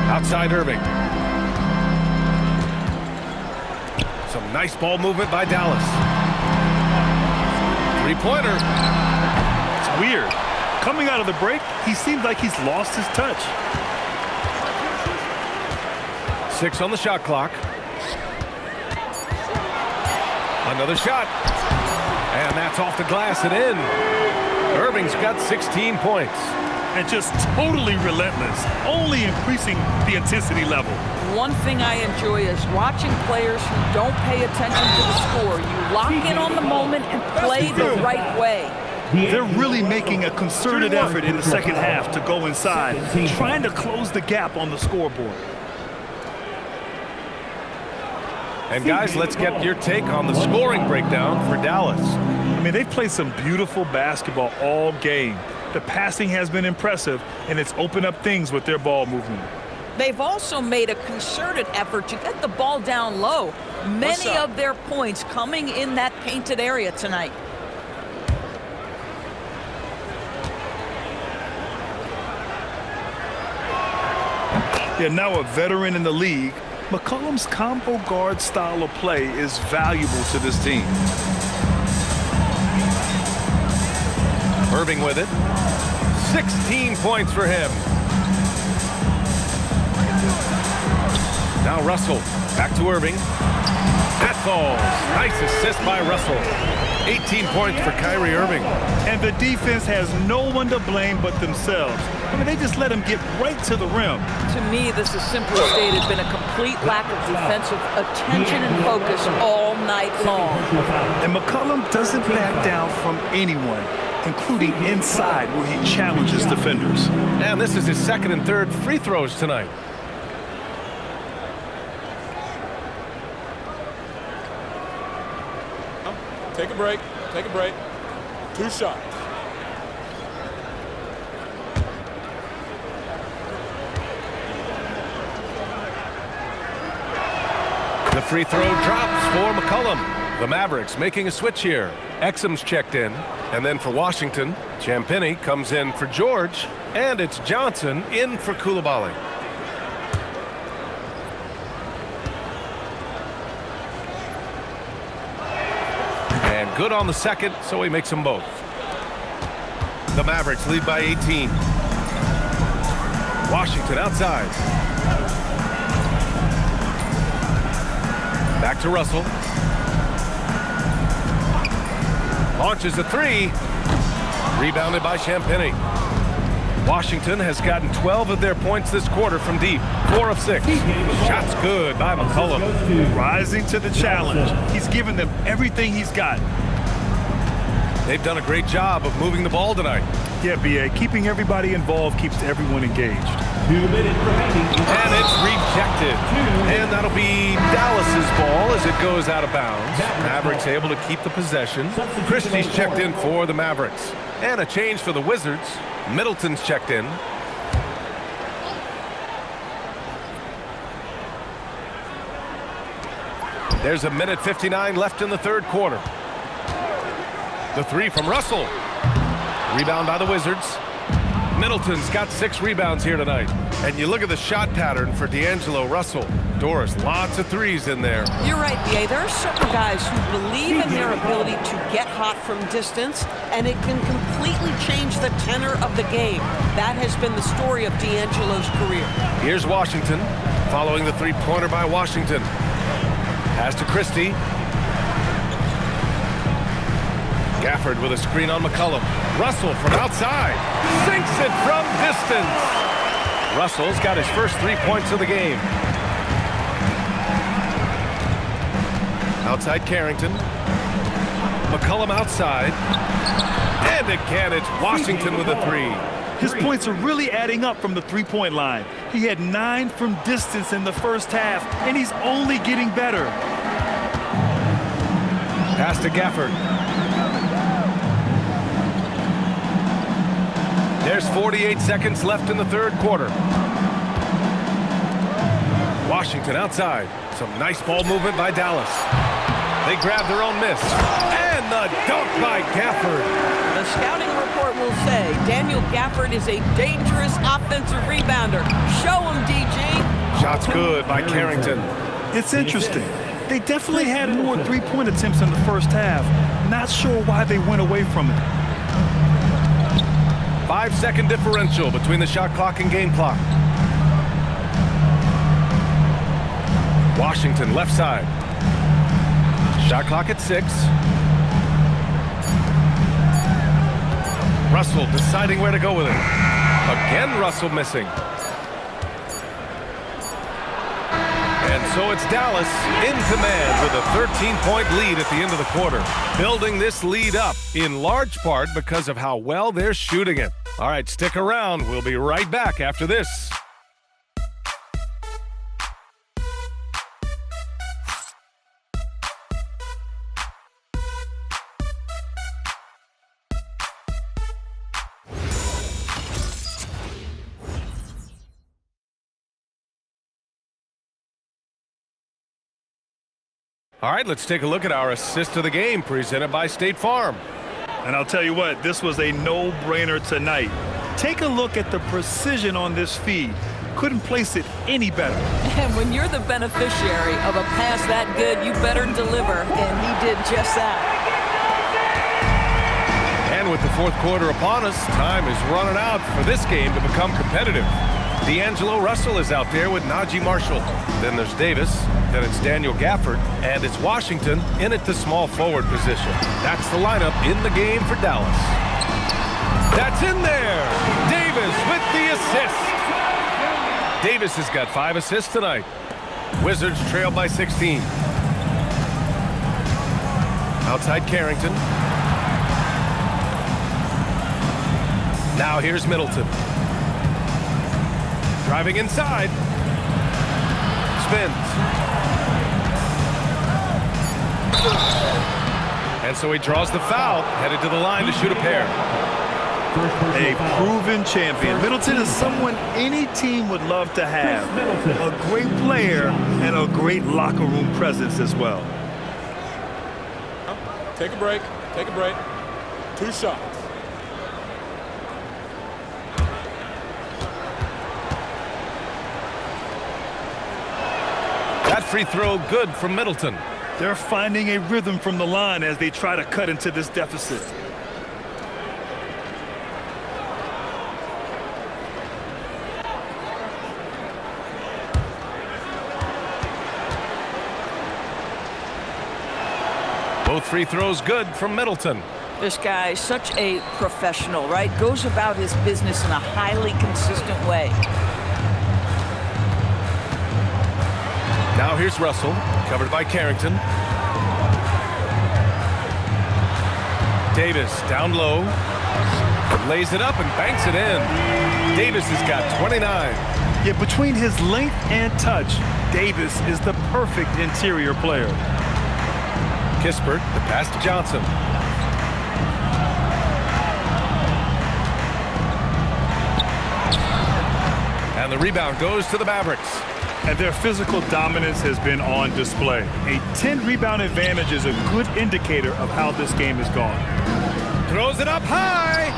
Outside Irving. Some nice ball movement by Dallas. Three-pointer. It's weird. Coming out of the break, he seems like he's lost his touch. 6 on the shot clock. Another shot. And that's off the glass and in. Irving's got 16 points. And just totally relentless, only increasing the intensity level. One thing I enjoy is watching players who don't pay attention to the score. You lock in on the moment and play the right way. They're really making a concerted effort in the second half to go inside, trying to close the gap on the scoreboard. And guys, let's get your take on the scoring breakdown for Dallas. I mean, they've played some beautiful basketball all game. The passing has been impressive, and it's opened up things with their ball movement. They've also made a concerted effort to get the ball down low. Many of their points coming in that painted area tonight. Yeah, now a veteran in the league, McCollum's combo guard style of play is valuable to this team. Irving with it. 16 points for him. Now Russell. Back to Irving. That falls. Nice assist by Russell. 18 points for Kyrie Irving. And the defense has no one to blame but themselves. I mean, they just let him get right to the rim. To me, this has simply stated been a complete lack of defensive attention and focus all night long. And McCollum doesn't back down from anyone, including inside where he challenges defenders. And this is his second and third free throws tonight. Take a break. Take a break. 2 shots. The free throw drops for McCollum. The Mavericks making a switch here. Exum's checked in. And then for Washington, Champagnie comes in for George. And it's Johnson in for Coulibaly. And good on the second, so he makes them both. The Mavericks lead by 18. Washington outside. Back to Russell. Launches a three. Rebounded by Champagnie. Washington has gotten 12 of their points this quarter from deep. 4 of 6. Shots good by McCollum. Rising to the challenge. He's given them everything he's got. They've done a great job of moving the ball tonight. Yeah, B.A. Keeping everybody involved keeps everyone engaged. 2 minutes remaining. And it's rejected. And that'll be Dallas's ball as it goes out of bounds. Mavericks able to keep the possession. Christie's checked in for the Mavericks. And a change for the Wizards. Middleton's checked in. There's a minute 59 left in the third quarter. The three from Russell. Rebound by the Wizards. Middleton's got 6 rebounds here tonight. And you look at the shot pattern for D'Angelo Russell. Doris, lots of threes in there. You're right, B.A. There are certain guys who believe in their ability to get hot from distance, and it can completely change the tenor of the game. That has been the story of D'Angelo's career. Here's Washington, following the three-pointer by Washington. Pass to Christie. Gafford with a screen on McCollum. Russell from outside. Sinks it from distance. Russell's got his first 3 points of the game. Outside Carrington. McCollum outside. And again, it's Washington with a three. His points are really adding up from the three-point line. He had 9 from distance in the first half, and he's only getting better. Pass to Gafford. There's 48 seconds left in the third quarter. Washington outside. Some nice ball movement by Dallas. They grab their own miss. And the dunk by Gafford. The scouting report will say Daniel Gafford is a dangerous offensive rebounder. Show him, DG. Shot's good by Carrington. It's interesting. They definitely had more three-point attempts in the first half. Not sure why they went away from it. 5-second differential between the shot clock and game clock. Washington left side. Shot clock at 6. Russell deciding where to go with it. Again, Russell missing. And so it's Dallas in command with a 13-point lead at the end of the quarter. Building this lead up in large part because of how well they're shooting it. All right, stick around. We'll be right back after this. All right, let's take a look at our assist of the game presented by State Farm. And I'll tell you what, this was a no-brainer tonight. Take a look at the precision on this feed. Couldn't place it any better. And when you're the beneficiary of a pass that good, you better deliver, and he did just that. And with the fourth quarter upon us, time is running out for this game to become competitive. D'Angelo Russell is out there with Najee Marshall. Then there's Davis. Then it's Daniel Gafford. And it's Washington in at the small forward position. That's the lineup in the game for Dallas. That's in there. Davis with the assist. Davis has got 5 assists tonight. Wizards trail by 16. Outside Carrington. Now here's Middleton. Driving inside. Spins. And so he draws the foul, headed to the line to shoot a pair. A proven champion. Middleton is someone any team would love to have. A great player and a great locker room presence as well. Take a break. Take a break. 2 shots. That free throw good from Middleton. They're finding a rhythm from the line as they try to cut into this deficit. Both free throws good from Middleton. This guy is such a professional, right? Goes about his business in a highly consistent way. Now here's Russell, covered by Carrington. Davis down low. Lays it up and banks it in. Davis has got 29. Yet between his length and touch, Davis is the perfect interior player. Kispert, the pass to Johnson. And the rebound goes to the Mavericks. And their physical dominance has been on display. A 10-rebound advantage is a good indicator of how this game has gone. Throws it up high.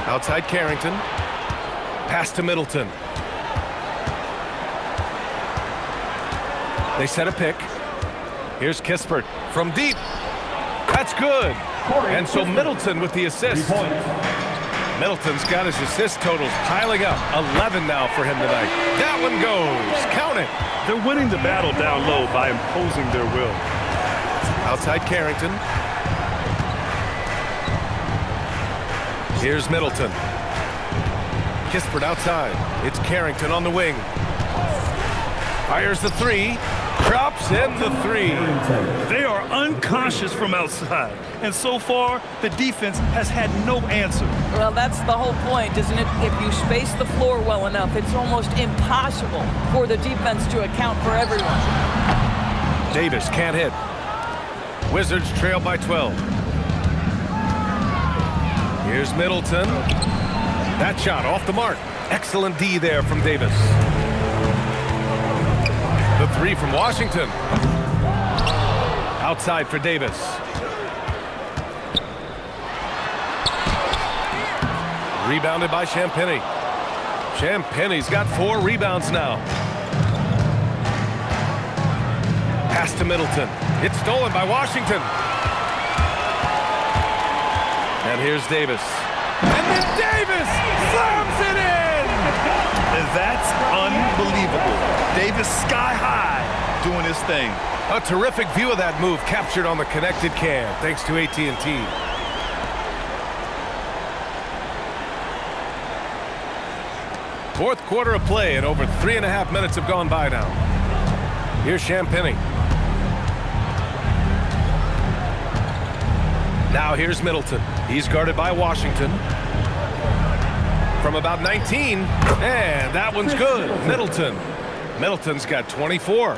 Outside Carrington. Pass to Middleton. They set a pick. Here's Kispert from deep. That's good. And so Middleton with the assist. Middleton's got his assist totals piling up. 11 now for him tonight. That one goes. Count it. They're winning the battle down low by imposing their will. Outside Carrington. Here's Middleton. Kispert outside. It's Carrington on the wing. Fires the three. Drops in the three. They are unconscious from outside, and so far, the defense has had no answer. Well, that's the whole point, isn't it? If you space the floor well enough, it's almost impossible for the defense to account for everyone. Davis can't hit. Wizards trail by 12. Here's Middleton. That shot off the mark. Excellent D there from Davis. The three from Washington. Outside for Davis. Rebounded by Champagny. Champagny's got 4 rebounds now. Pass to Middleton. It's stolen by Washington. And here's Davis. And then Davis slams it in! And that's unbelievable. Davis sky high doing his thing. A terrific view of that move captured on the connected cam, thanks to AT&T. Fourth quarter of play, and over 3.5 minutes have gone by now. Here's Champagny. Now here's Middleton. He's guarded by Washington. From about 19, and that one's good. Middleton's got 24.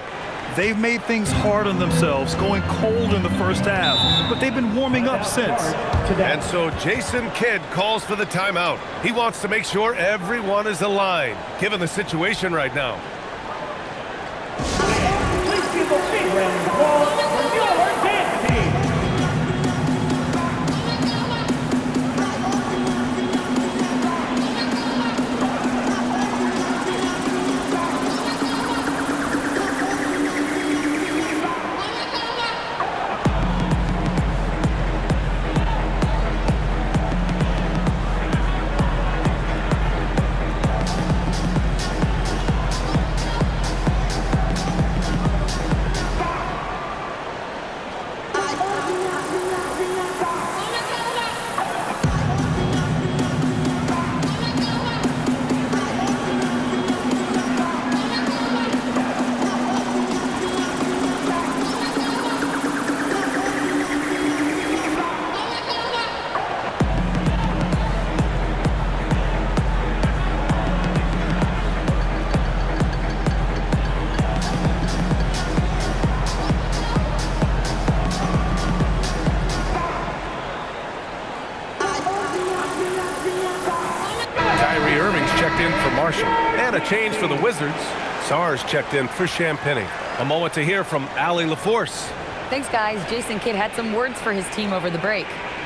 They've made things hard on themselves, going cold in the first half, but they've been warming up since. And so Jason Kidd calls for the timeout. He wants to make sure everyone is aligned, given the situation right now. Please give a big round of applause for your dance team. And a change for the Wizards. Sarge checked in for Champagny. A moment to hear from Allie LaForce. Thanks, guys. Jason Kidd had some words for his team over the break.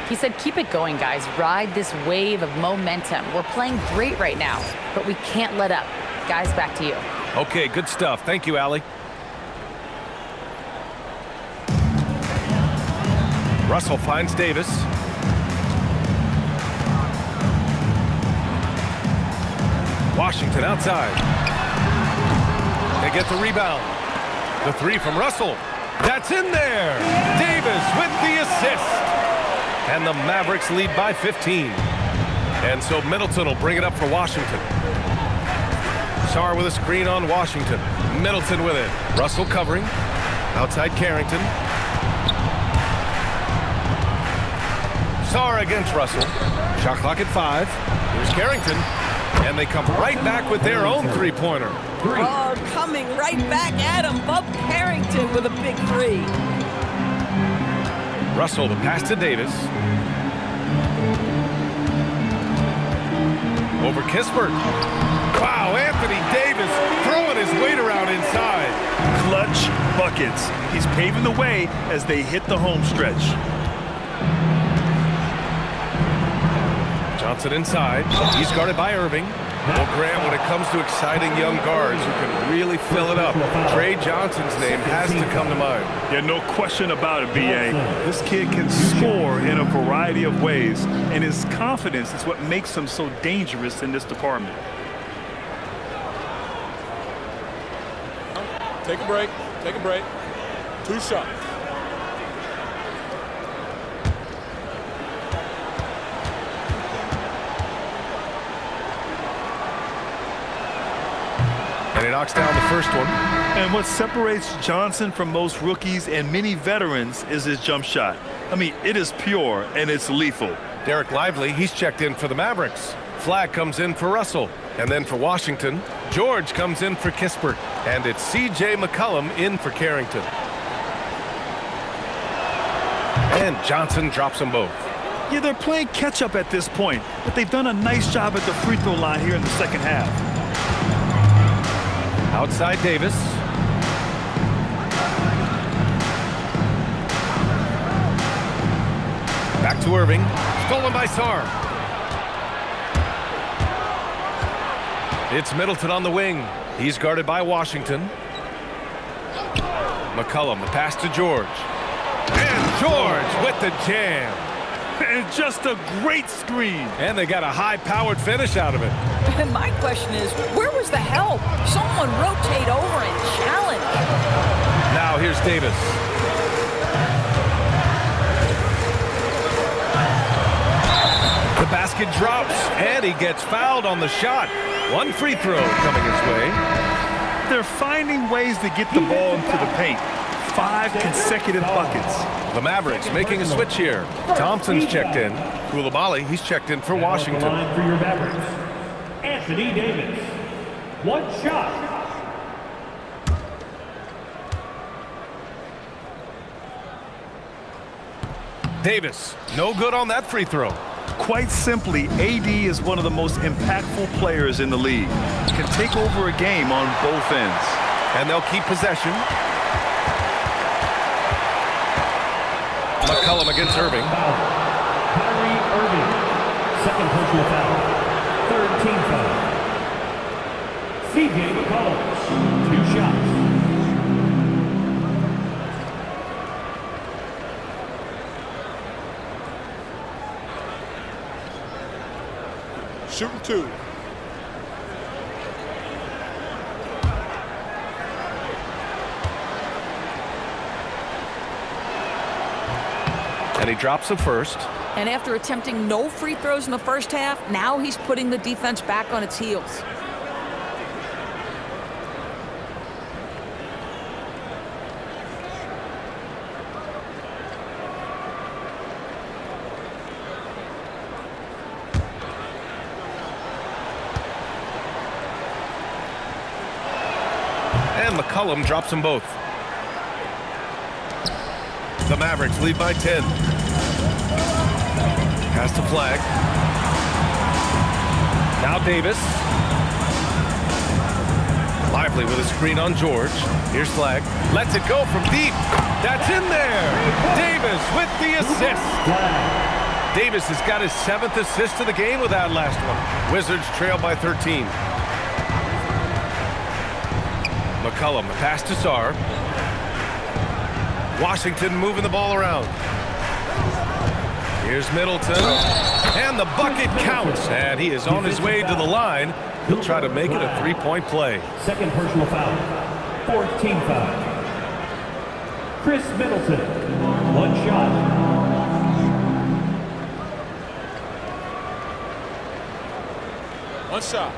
He said, keep it going, guys. Ride this wave of momentum. We're playing great right now, but we can't let up. Guys, back to you. Okay, good stuff. Thank you, Allie. Russell finds Davis. Washington outside. They get the rebound. The three from Russell. That's in there. Davis with the assist. And the Mavericks lead by 15. And so Middleton will bring it up for Washington. Sarr with a screen on Washington. Middleton with it. Russell covering. Outside Carrington. Sarr against Russell. Shot clock at 5. Here's Carrington. And they come right back with their own three-pointer. Oh, coming right back at him. Bub Carrington with a big three. Russell, the pass to Davis. Over Kispert. Wow, Anthony Davis throwing his weight around inside. Clutch buckets. He's paving the way as they hit the home stretch. Johnson inside. He's guarded by Irving. Well, Graham, when it comes to exciting young guards who can really fill it up, Trey Johnson's name has to come to mind. Yeah, no question about it, B.A. This kid can score in a variety of ways, and his confidence is what makes him so dangerous in this department. Take a break. Take a break. 2 shots. And he knocks down the first one. And what separates Johnson from most rookies and many veterans is his jump shot. I mean, it is pure and it's lethal. Derek Lively, he's checked in for the Mavericks. Flag comes in for Russell. And then for Washington, George comes in for Kispert. And it's C.J. McCollum in for Carrington. And Johnson drops them both. Yeah, they're playing catch-up at this point, but they've done a nice job at the free throw line here in the second half. Outside Davis. Back to Irving. Stolen by Sarr. It's Middleton on the wing. He's guarded by Washington. McCollum, the pass to George. And George with the jam. And just a great screen. And they got a high-powered finish out of it. And my question is, where was the help? Someone rotate over and challenge. Now here's Davis. The basket drops, and he gets fouled on the shot. One free throw coming his way. They're finding ways to get the ball into the paint. 5 consecutive buckets. The Mavericks making a switch here. Thompson's checked in. Koulibaly, he's checked in for Washington. Line for your Mavericks, Anthony Davis. One shot. Davis, no good on that free throw. Quite simply, AD is one of the most impactful players in the league. Can take over a game on both ends. And they'll keep possession. McCollum against Irving. Kyrie Irving. Second personal foul. Third team foul. C.J. McCollum. 2 shots. Shooting 2. And he drops the first. And after attempting no free throws in the first half, now he's putting the defense back on its heels. And McCollum drops them both. The Mavericks lead by 10. Pass the flag. Now Davis. Lively with a screen on George. Here's Flag. Lets it go from deep. That's in there. Davis with the assist. Davis has got his 7th assist of the game with that last one. Wizards trail by 13. McCollum, the pass to Sarr. Washington moving the ball around. Here's Middleton. And the bucket counts. And he is on his way to the line. He'll try to make it a 3-point play. Second personal foul. Fourth team foul. Chris Middleton. 1 shot. One shot.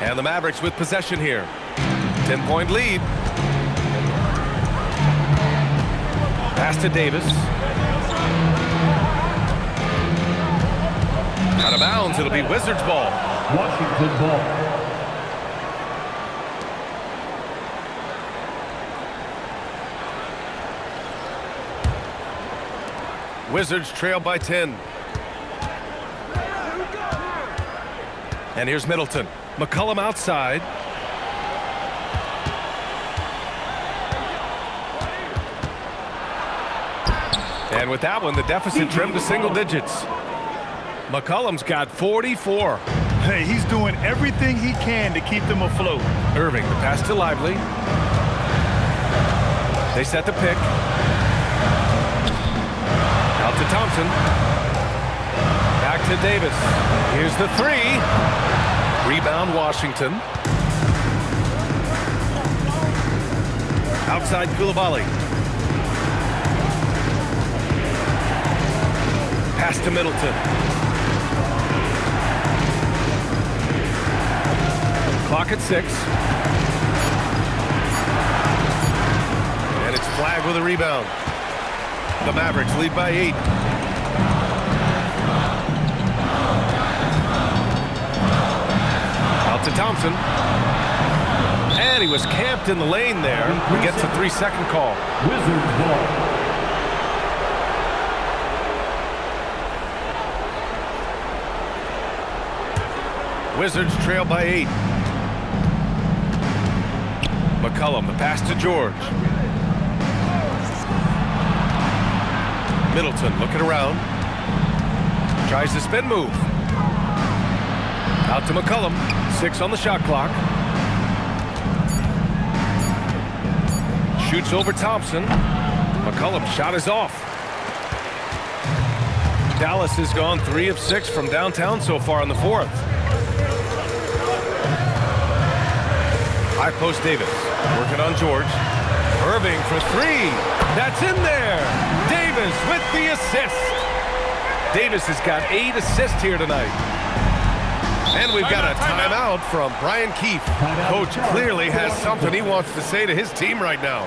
And the Mavericks with possession here. 10-point lead. Pass to Davis. Out of bounds, it'll be Wizards ball. Washington ball. Wizards trail by 10. And here's Middleton. McCollum outside. And with that one, the deficit trimmed to single digits. McCollum's got 44. Hey, he's doing everything he can to keep them afloat. Irving, the pass to Lively. They set the pick. Out to Thompson. Back to Davis. Here's the 3. Rebound Washington. Outside Koulibaly. Pass to Middleton. Clock at 6. And it's Flagg with a rebound. The Mavericks lead by 8. Out to Thompson. And he was camped in the lane there. He gets a 3-second call. Wizards ball. Wizards trail by 8. McCollum, the pass to George. Middleton looking around. Tries the spin move. Out to McCollum. 6 on the shot clock. Shoots over Thompson. McCollum's shot is off. Dallas has gone 3 of 6 from downtown so far in the 4th. High post Davis. Working on George. Irving for 3. That's in there. Davis with the assist. Davis has got 8 assists here tonight. And we've got a timeout from Brian Keefe. Coach clearly has something he wants to say to his team right now.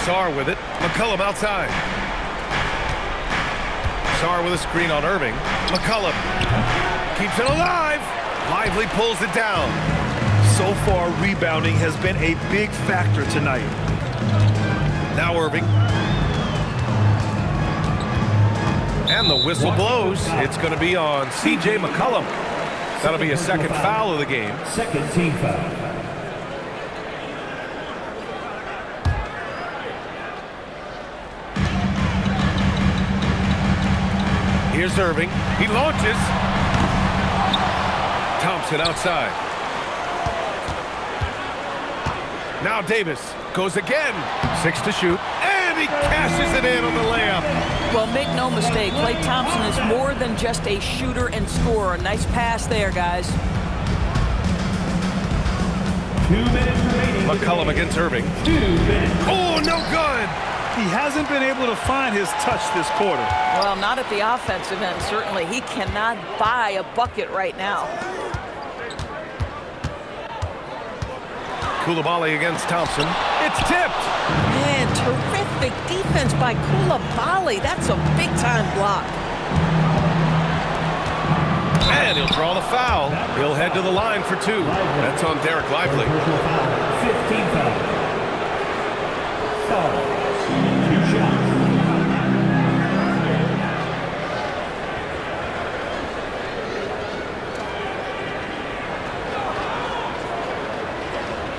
Sarr with it. McCollum outside. Sarr with a screen on Irving. McCollum keeps it alive. Lively pulls it down. So far, rebounding has been a big factor tonight. Now Irving. And the whistle blows. It's going to be on C.J. McCollum. That'll be a second foul of the game. Second team foul. Here's Irving. He launches. Thompson outside. Now Davis goes again. 6 to shoot. And he cashes it in on the layup. Well, make no mistake, Klay Thompson is more than just a shooter and scorer. Nice pass there, guys. 2 minutes remaining. McCollum against Irving. 2 minutes. Oh, no good. He hasn't been able to find his touch this quarter. Well, not at the offensive end, certainly. He cannot buy a bucket right now. Coulibaly against Thompson. It's tipped. Man, terrific defense by Coulibaly. That's a big-time block. And he'll draw the foul. He'll head to the line for 2. That's on Derek Lively. 15 foul. Foul. 2 shots.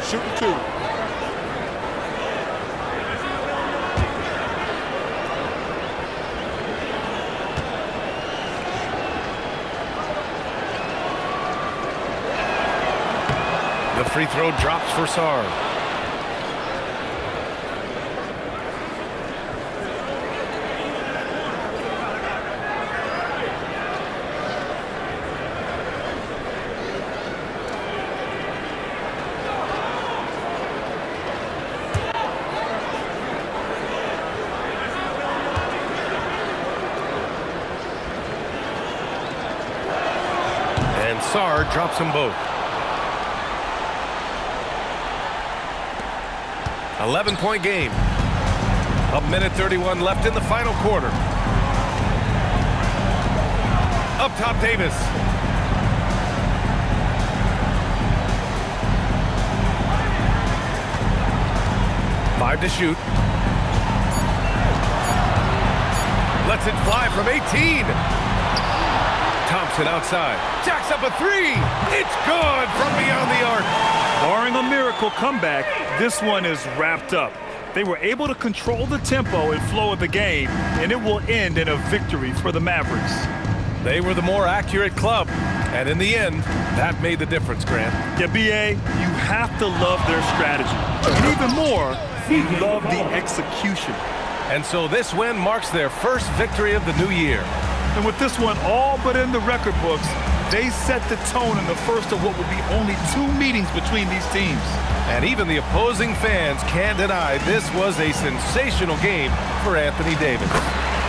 Shooting 2. The free throw drops for Sarr. Sarr drops them both. 11-point game. A minute 31 left in the final quarter. Up top, Davis. Five to shoot. Lets it fly from 18. Thompson outside. Jacks up a three. It's good from beyond the arc. Barring a miracle comeback, this one is wrapped up. They were able to control the tempo and flow of the game, and it will end in a victory for the Mavericks. They were the more accurate club, and in the end, that made the difference, Grant. Yeah, B.A., you have to love their strategy. And even more, you love the execution. And so this win marks their first victory of the new year. And with this one all but in the record books, they set the tone in the first of what will be only 2 meetings between these teams. And even the opposing fans can't deny this was a sensational game for Anthony Davis.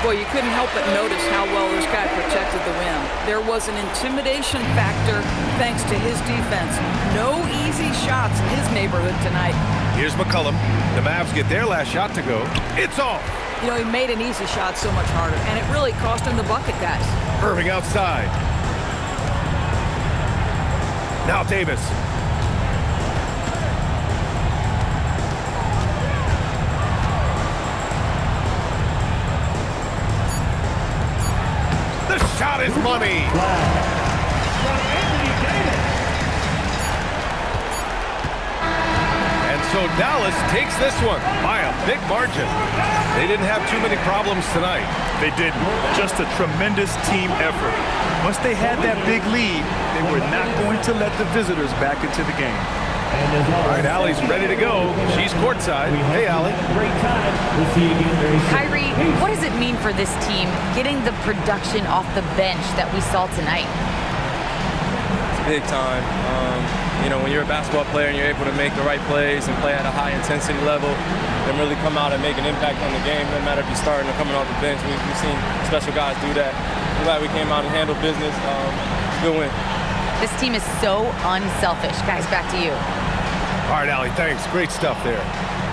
Boy, you couldn't help but notice how well this guy protected the rim. There was an intimidation factor thanks to his defense. No easy shots in his neighborhood tonight. Here's McCollum. The Mavs get their last shot to go. It's off. You know, he made an easy shot so much harder, and it really cost him the bucket, guys. Irving outside. Now Davis. The shot is money. And so Dallas takes this one by a big margin. They didn't have too many problems tonight. They didn't. Just a tremendous team effort. Once they had that big lead, they were not going to let the visitors back into the game. All right, Allie's ready to go. She's courtside. Hey, Allie. Great time. We'll see you again very soon. Kyrie, what does it mean for this team getting the production off the bench that we saw tonight? It's big time. You know, when you're a basketball player and you're able to make the right plays and play at a high intensity level and really come out and make an impact on the game, no matter if you're starting or coming off the bench. We've seen special guys do that. I'm glad we came out and handled business. Good win. This team is so unselfish. Guys, back to you. All right, Allie, thanks. Great stuff there.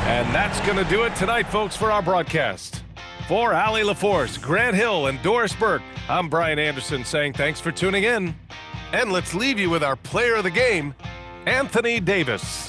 And that's going to do it tonight, folks, for our broadcast. For Allie LaForce, Grant Hill, and Doris Burke, I'm Brian Anderson saying thanks for tuning in. And let's leave you with our player of the game, Anthony Davis.